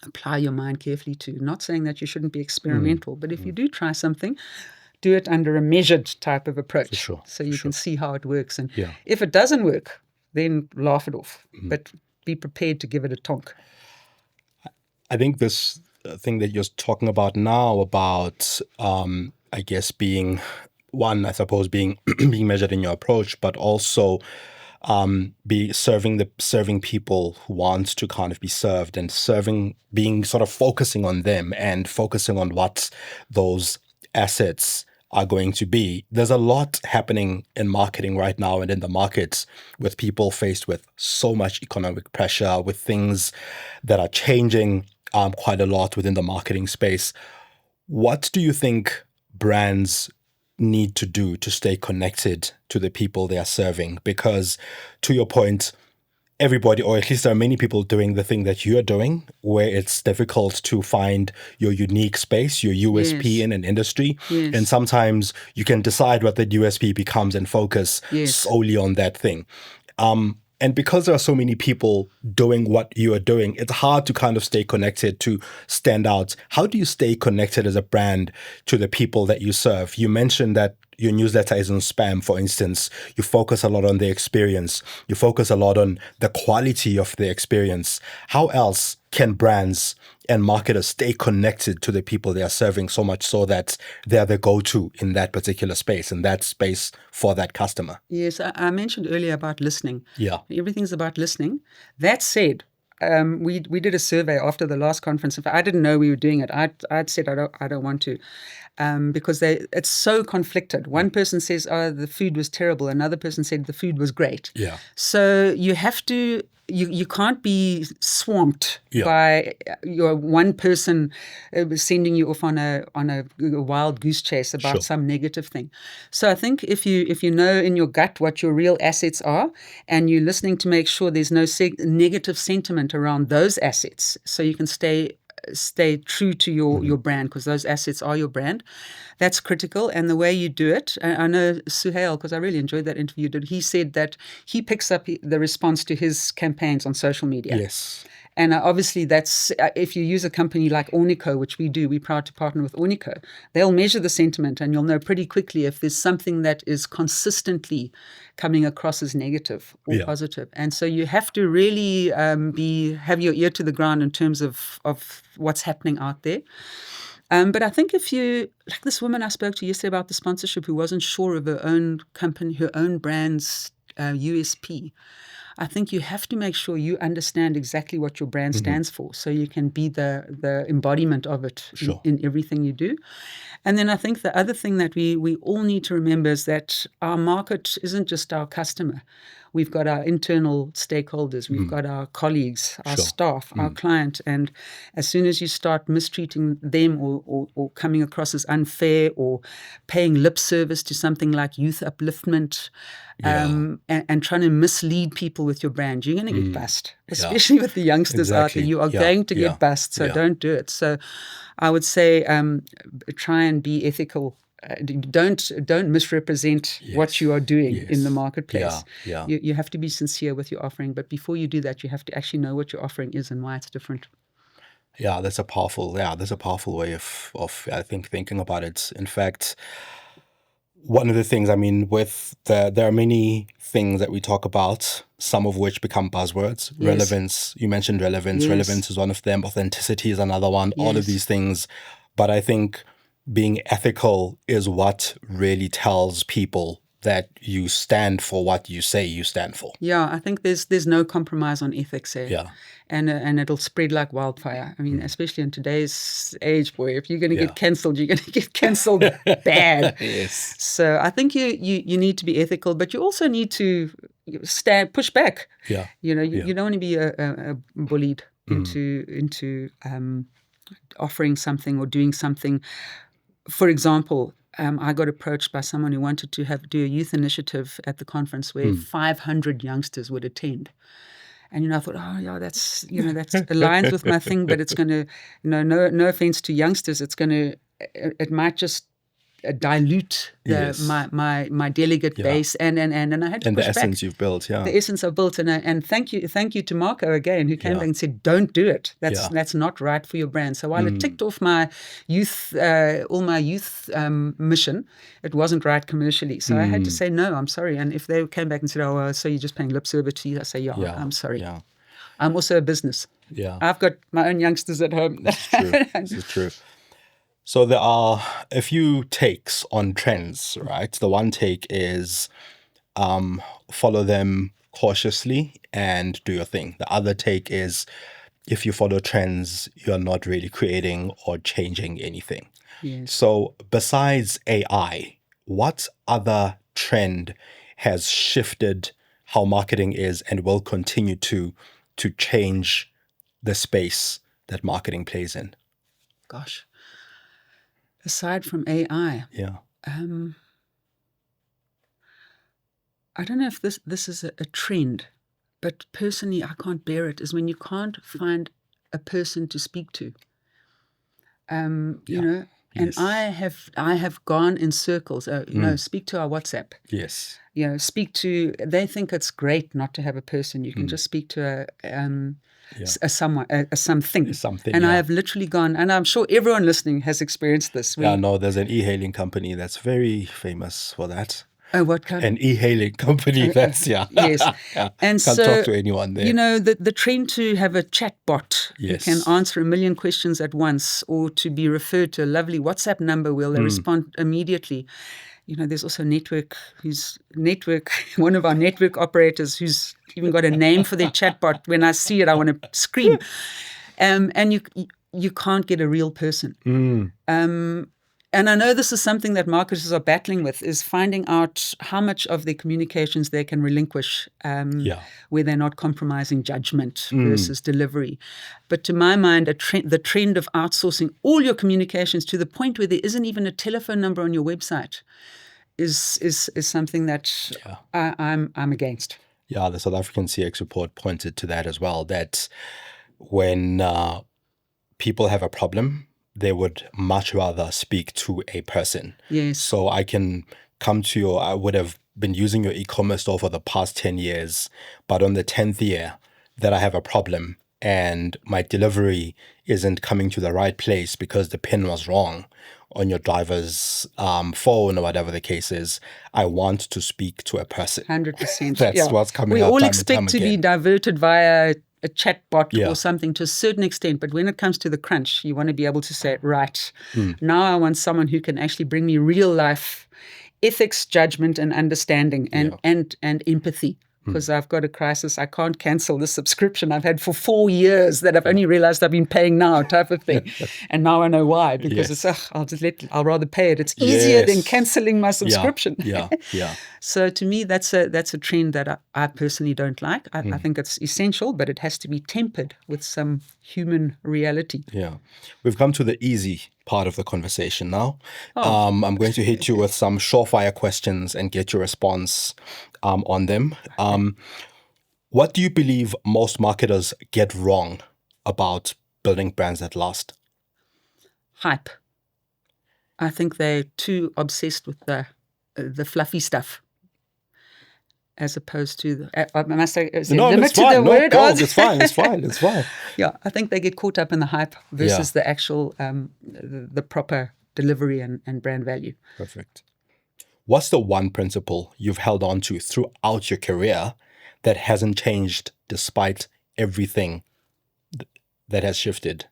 apply your mind carefully to. Not saying that you shouldn't be experimental, but if you do try something, do it under a measured type of approach. So you can see how it works. And if it doesn't work, then laugh it off. But be prepared to give it a tonk. I think this thing that you're talking about now about, I guess, being being measured in your approach, but also be serving people who want to kind of be served, and being sort of focusing on them and focusing on what those assets are going to be. There's a lot happening in marketing right now and in the markets, with people faced with so much economic pressure, with things that are changing quite a lot within the marketing space. What do you think brands need to do to stay connected to the people they are serving? Because to your point, everybody, or at least there are many people doing the thing that you're doing, where it's difficult to find your unique space, your USP in an industry. Yes. And sometimes you can decide what the USP becomes and focus solely on that thing. And because there are so many people doing what you are doing, it's hard to kind of stay connected, to stand out. How do you stay connected as a brand to the people that you serve? You mentioned that your newsletter isn't spam, for instance. You focus a lot on the experience. You focus a lot on the quality of the experience. How else can brands and marketers stay connected to the people they are serving, so much so that they're the go-to in that particular space, in that space for that customer? Yes, I mentioned earlier about listening. Yeah. Everything's about listening. That said, we did a survey after the last conference. If I didn't know we were doing it, I'd said I don't want to, because it's so conflicted. One person says, "Oh, the food was terrible." Another person said the food was great. Yeah. So you have to. You can't be swamped by your one person sending you off on a wild goose chase about some negative thing. So I think if you know in your gut what your real assets are, and you're listening to make sure there's no negative sentiment around those assets, so you can stay true to your brand, because those assets are your brand. That's critical. And the way you do it, I know Suhail, because I really enjoyed that interview, he said that he picks up the response to his campaigns on social media. Yes. And obviously that's, if you use a company like Ornico, which we do, we're proud to partner with Ornico, they'll measure the sentiment, and you'll know pretty quickly if there's something that is consistently coming across as negative or positive. And so you have to really have your ear to the ground in terms of what's happening out there. But I think if you, like this woman I spoke to yesterday about the sponsorship, who wasn't sure of her own company, her own brand's USP, I think you have to make sure you understand exactly what your brand stands for, so you can be the embodiment of it in everything you do. And then I think the other thing that we all need to remember is that our market isn't just our customer. We've got our internal stakeholders, we've got our colleagues, our staff, our client. And as soon as you start mistreating them or coming across as unfair, or paying lip service to something like youth upliftment, and trying to mislead people with your brand, you're going to get bust, especially with the youngsters out there. You are going to get bust, so don't do it. So I would say try and be ethical. Don't misrepresent what you are doing in the marketplace. You have to be sincere with your offering, but before you do that, you have to actually know what your offering is and why it's different. Yeah, that's a powerful way of I think thinking about it. In fact, one of the things, I mean, there are many things that we talk about, some of which become buzzwords. Relevance, you mentioned relevance. Relevance is one of them. Authenticity is another one. All of these things. But I think being ethical is what really tells people that you stand for what you say you stand for. Yeah, I think there's no compromise on ethics there. Yeah. And it'll spread like wildfire. I mean, especially in today's age, boy, if you're going to get cancelled, you're going to get cancelled bad. Yes. So I think you need to be ethical, but you also need to push back. Yeah. You don't want to be bullied into offering something or doing something. For example, I got approached by someone who wanted to do a youth initiative at the conference where 500 youngsters would attend. And, I thought, oh, yeah, that's aligns with my thing, but it's going to, no offense to youngsters, it might just dilute my delegate base, and I had to push the essence back. you've built, the essence I've built, and thank you to Marco again, who came back and said, don't do it. That's not right for your brand. So while it ticked off my youth, all my youth mission, it wasn't right commercially. So I had to say no. I'm sorry. And if they came back and said, oh, so you're just paying lip service to you, I say, I'm sorry. Yeah. I'm also a business. Yeah, I've got my own youngsters at home. This is true. This is true. So there are a few takes on trends, right? The one take is follow them cautiously and do your thing. The other take is if you follow trends, you're not really creating or changing anything. Yes. So besides AI, what other trend has shifted how marketing is and will continue to change the space that marketing plays in? Gosh. Aside from AI, I don't know if this is a trend, but personally I can't bear it, is when you can't find a person to speak to. You know, and I have gone in circles. Speak to our WhatsApp. Yes. Speak to. They think it's great not to have a person. You can just speak to something. And I have literally gone, and I'm sure everyone listening has experienced this. There's an e-hailing company that's very famous for that. Oh, what kind? An e-hailing company that's, Yes. And can't talk to anyone there. The trend to have a chat bot who can answer 1 million questions at once, or to be referred to a lovely WhatsApp number where they respond immediately. There's also one of our network operators who's even got a name for their chatbot. When I see it, I want to scream. And you can't get a real person. And I know this is something that marketers are battling with, is finding out how much of their communications they can relinquish where they're not compromising judgment versus delivery. But to my mind, the trend of outsourcing all your communications to the point where there isn't even a telephone number on your website is something that I'm against. Yeah, the South African CX report pointed to that as well, that when people have a problem, they would much rather speak to a person. Yes. So I can come to I would have been using your e-commerce store for the past 10 years, but on the 10th year that I have a problem and my delivery isn't coming to the right place because the pin was wrong on your driver's phone or whatever the case is, I want to speak to a person. 100%. That's what's coming we out. We all time expect and time to again. be diverted via a chat bot or something to a certain extent, but when it comes to the crunch, you want to be able to say, right, now I want someone who can actually bring me real life ethics, judgment, and understanding, and empathy. Because I've got a crisis, I can't cancel the subscription I've had for 4 years that I've only realized I've been paying now, type of thing. And now I know why, because I'll rather pay it. It's easier than canceling my subscription. Yeah. So to me, that's a trend that I personally don't like. I think it's essential, but it has to be tempered with some human reality. Yeah. We've come to the easy part of the conversation now. I'm going to hit you with some surefire questions and get your response on them. What do you believe most marketers get wrong about building brands that last? Hype. I think they're too obsessed with the fluffy stuff, as opposed to must I say limit to the word? No, it's fine. Yeah, I think they get caught up in the hype versus the actual the proper delivery and brand value. Perfect. What's the one principle you've held on to throughout your career that hasn't changed despite everything that has shifted?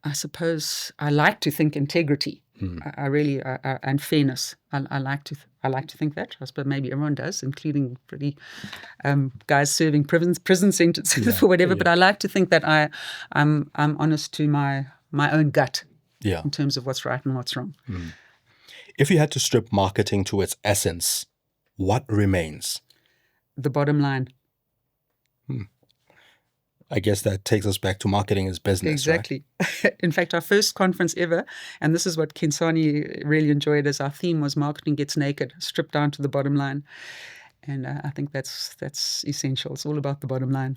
I suppose I like to think integrity. I really and fairness. I like to think that. I suppose maybe everyone does, including pretty guys serving prison sentences for whatever. But I like to think that I'm honest to my own gut in terms of what's right and what's wrong. If you had to strip marketing to its essence, what remains? The bottom line. I guess that takes us back to marketing as business, exactly. Right? In fact, our first conference ever, and this is what Kensani really enjoyed, as our theme was "Marketing Gets Naked," stripped down to the bottom line. And I think that's essential. It's all about the bottom line.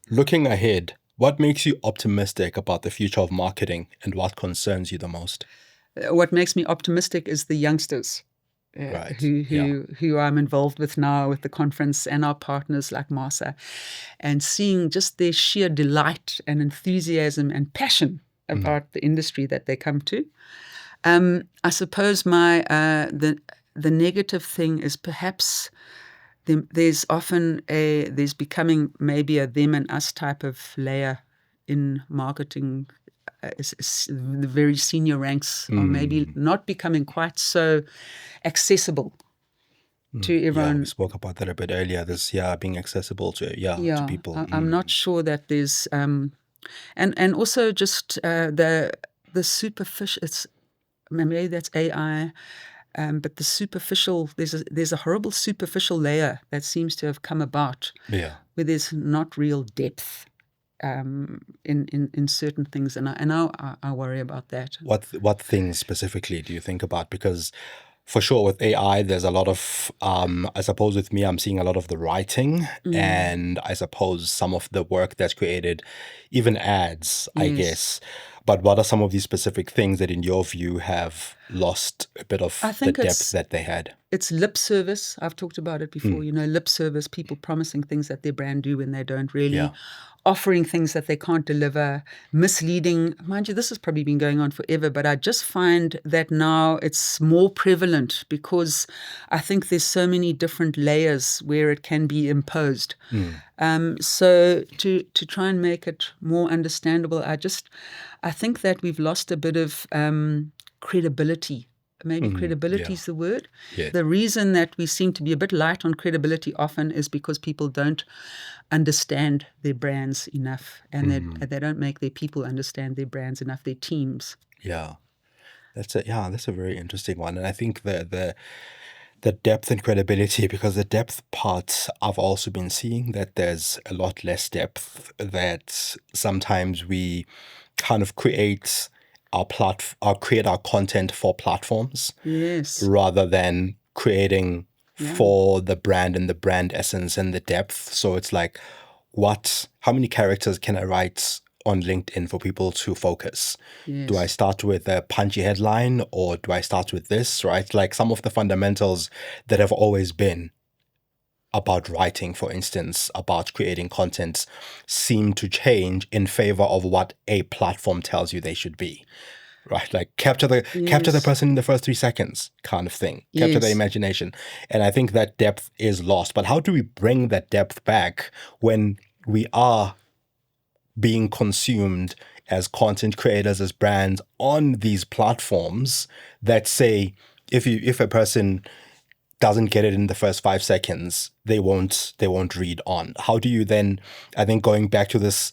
Looking ahead, what makes you optimistic about the future of marketing, and what concerns you the most? What makes me optimistic is the youngsters. Right. Who I'm involved with now with the conference and our partners like Masa, and seeing just their sheer delight and enthusiasm and passion about the industry that they come to. I suppose the negative thing is perhaps there's often there's becoming maybe a them and us type of layer in marketing. The very senior ranks are maybe not becoming quite so accessible to everyone. Yeah, we spoke about that a bit earlier. This being accessible to people. I'm not sure that there's and also just the superficial. It's maybe that's AI, but the superficial. There's a horrible superficial layer that seems to have come about. Yeah, where there's not real depth. In certain things, and I worry about that. What things specifically do you think about? Because for sure with AI, there's a lot of I suppose with me, I'm seeing a lot of the writing, and I suppose some of the work that's created, even ads, I guess. But what are some of these specific things that, in your view, have lost a bit of the depth that they had? It's lip service. I've talked about it before. Lip service, people promising things that their brand do when they don't really, offering things that they can't deliver, misleading. Mind you, this has probably been going on forever, but I just find that now it's more prevalent because I think there's so many different layers where it can be imposed. So to try and make it more understandable, I think that we've lost a bit of credibility. Maybe credibility is the word. Yeah. The reason that we seem to be a bit light on credibility often is because people don't understand their brands enough, and they don't make their people understand their brands enough, their teams. Yeah, that's a very interesting one, and I think the depth and credibility, because the depth part, I've also been seeing that there's a lot less depth, that sometimes we kind of create our content for platforms, rather than creating for the brand and the brand essence and the depth. So it's like, how many characters can I write on LinkedIn for people to focus? Do I start with a punchy headline, or do I start with this, right? Like some of the fundamentals that have always been about writing, for instance, about creating content, seem to change in favor of what a platform tells you they should be, right? Like capture the person in the first 3 seconds kind of thing, capture their imagination. And I think that depth is lost. But how do we bring that depth back when we are being consumed as content creators, as brands on these platforms that say, if a person doesn't get it in the first 5 seconds, they won't read on? How do you then, I think going back to this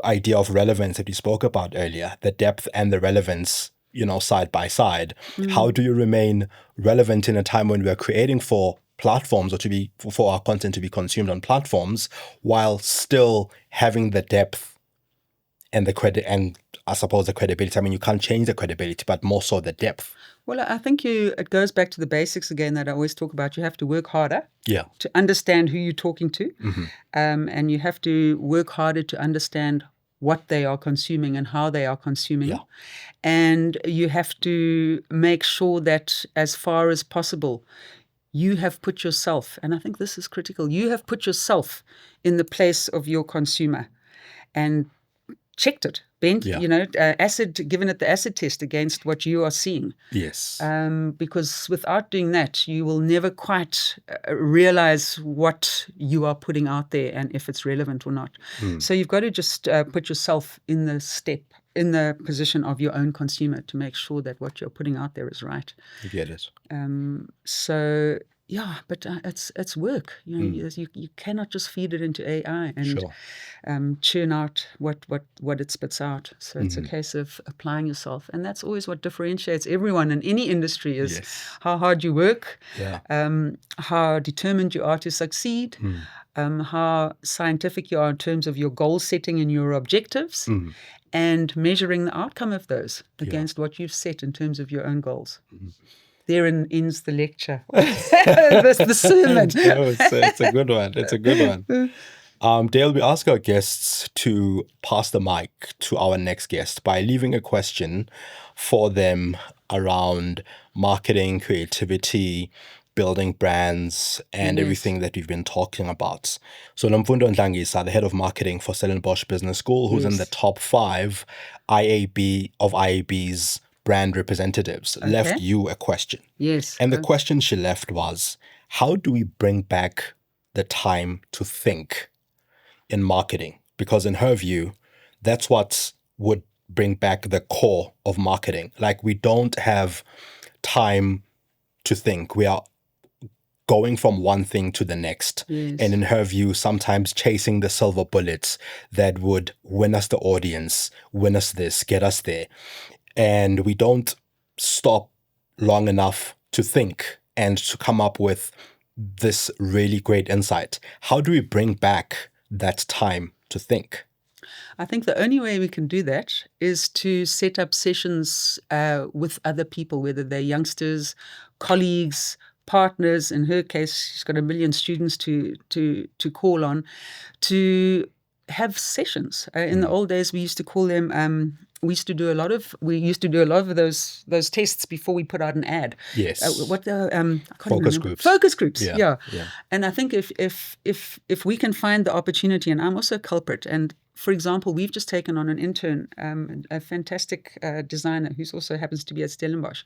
idea of relevance that we spoke about earlier, the depth and the relevance, side by side, how do you remain relevant in a time when we're creating for platforms, or for our content to be consumed on platforms, while still having the depth and the credit, and I suppose the credibility? I mean, you can't change the credibility, but more so the depth. Well, I think it goes back to the basics again that I always talk about. You have to work harder to understand who you're talking to, and you have to work harder to understand what they are consuming and how they are consuming. And you have to make sure that as far as possible, you have put yourself, and I think this is critical, you have put yourself in the place of your consumer and checked it, given it the acid test against what you are seeing. Yes. Because without doing that, you will never quite realize what you are putting out there and if it's relevant or not. So you've got to just put yourself in the step in the position of your own consumer to make sure that what you're putting out there is right. I get it. So yeah, but it's work. You know, you cannot just feed it into AI and Sure. churn out what it spits out. So it's a case of applying yourself, and that's always what differentiates everyone in any industry is how hard you work, how determined you are to succeed, how scientific you are in terms of your goal setting and your objectives, and measuring the outcome of those against what you've set in terms of your own goals. Therein ends the lecture. That's the sermon. No, it's a good one. It's a good one. Dale, we ask our guests to pass the mic to our next guest by leaving a question for them around marketing, creativity, building brands, and everything that we've been talking about. So Nomfundo Ndlangisa, the head of marketing for Stellenbosch Business School, who's in the top 5 IAB's brand representatives, left you a question. Yes. And the question she left was, how do we bring back the time to think in marketing? Because in her view, that's what would bring back the core of marketing. Like, we don't have time to think. We are going from one thing to the next. Yes. And in her view, sometimes chasing the silver bullets that would win us the audience, win us this, get us there. And we don't stop long enough to think and to come up with this really great insight. How do we bring back that time to think? I think the only way we can do that is to set up sessions with other people, whether they're youngsters, colleagues, partners. In her case, she's got 1 million students to call on, to have sessions. In the old days, we used to call them. We used to do a lot of those tests before we put out an ad. Yes. Focus groups. Focus groups. Yeah. Yeah. And I think if we can find the opportunity, and I'm also a culprit. And for example, we've just taken on an intern, a fantastic designer who also happens to be at Stellenbosch,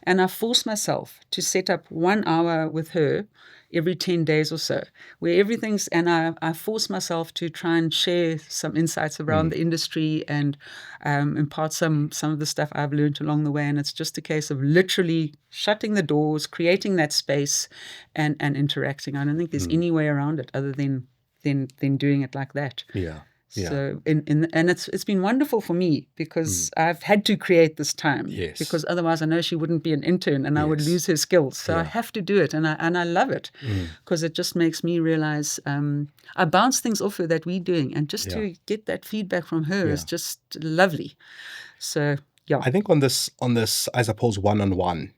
and I forced myself to set up 1 hour with her every 10 days or so, where everything's, and I force myself to try and share some insights around the industry and impart some of the stuff I've learned along the way. And it's just a case of literally shutting the doors, creating that space, and interacting. I don't think there's any way around it other than doing it like that. Yeah. Yeah. So and it's been wonderful for me because I've had to create this time. Yes. Because otherwise I know she wouldn't be an intern and I would lose her skills. So I have to do it, and I love it because it just makes me realize I bounce things off her that we're doing, and just to get that feedback from her is just lovely. So yeah, I think on this I suppose one-on-one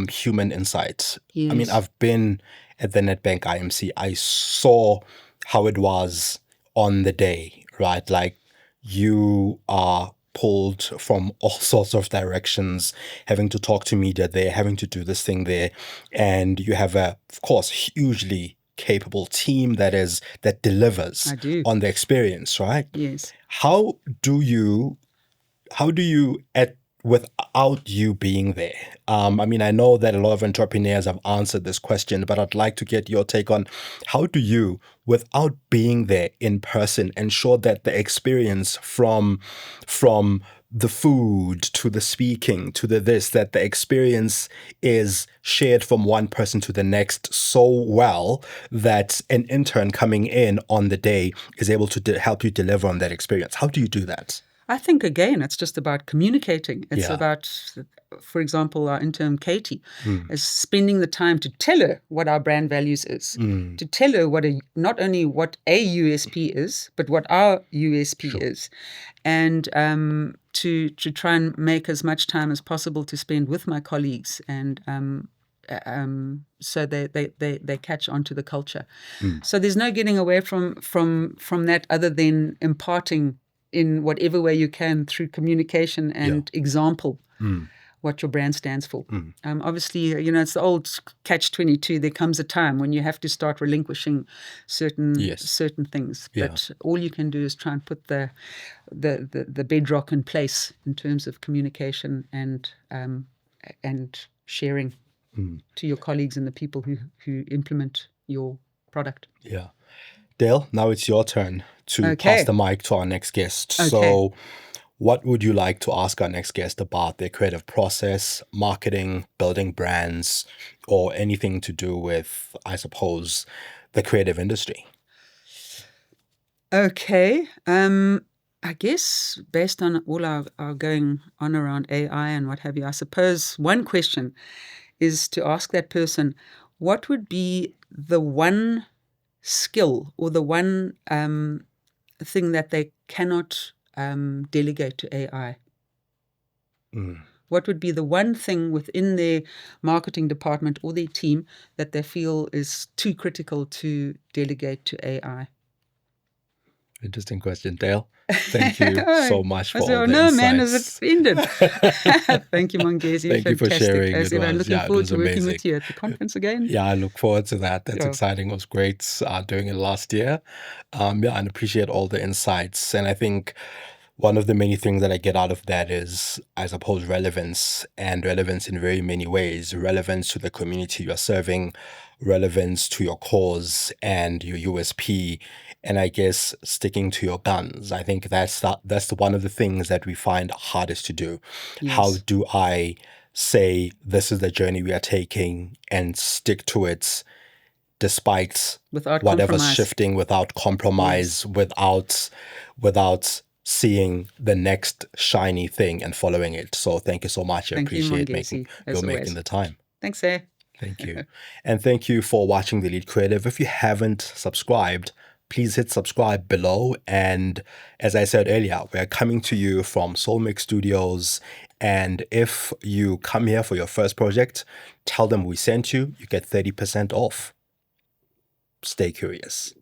human insight. Yes. I mean, I've been at the NetBank IMC. I saw how it was on the day. Right, like you are pulled from all sorts of directions, having to talk to media there, having to do this thing there, and you have of course, hugely capable team that delivers on the experience, right? Yes. How do you without you being there? I mean, I know that a lot of entrepreneurs have answered this question, but I'd like to get your take on how do you, without being there in person, ensure that the experience from the food to the speaking to that the experience is shared from one person to the next so well that an intern coming in on the day is able to help you deliver on that experience? How do you do that? I think, again, it's just about communicating. It's about, for example, our intern Katie is spending the time to tell her what our brand values is, to tell her not only what a USP is, but what our USP is, and to try and make as much time as possible to spend with my colleagues, and so they catch on to the culture. So there's no getting away from that other than imparting in whatever way you can through communication and example what your brand stands for. Obviously, it's the old catch-22. There comes a time when you have to start relinquishing certain things. But all you can do is try and put the bedrock in place in terms of communication and sharing to your colleagues and the people who implement your product. Yeah. Dale, now it's your turn to pass the mic to our next guest. Okay. So what would you like to ask our next guest about their creative process, marketing, building brands, or anything to do with, I suppose, the creative industry? Okay. I guess based on all our going on around AI and what have you, I suppose one question is to ask that person, what would be the one skill or the one thing that they cannot delegate to AI? What would be the one thing within their marketing department or their team that they feel is too critical to delegate to AI? Interesting question, Dale. Thank you so much I for said, all oh the no, man, is it insights. ended? Thank you, Mongezi. Thank you for Fantastic. sharing. As It ever, I'm was, looking yeah, it forward was to working amazing. with you at the conference again. Yeah, I look forward to that. That's Yeah. exciting. It was great doing it last year. Yeah, and appreciate all the insights. And I think one of the many things that I get out of that is, I suppose, relevance, and relevance in very many ways. Relevance to the community you're serving, relevance to your cause and your USP, and I guess sticking to your guns. I think that's one of the things that we find hardest to do. How Yes. do I say this is the journey we are taking and stick to it despite Without whatever's compromise. shifting, without compromise, without seeing the next shiny thing and following it. So thank you so much. I Thank you, appreciate Mongezi, as making always. the time. Thanks, eh? Thank you. And thank you for watching The Lead Creative. If you haven't subscribed, please hit subscribe below. And as I said earlier, we're coming to you from Soulmix Studios. And if you come here for your first project, tell them we sent you. You get 30% off. Stay curious.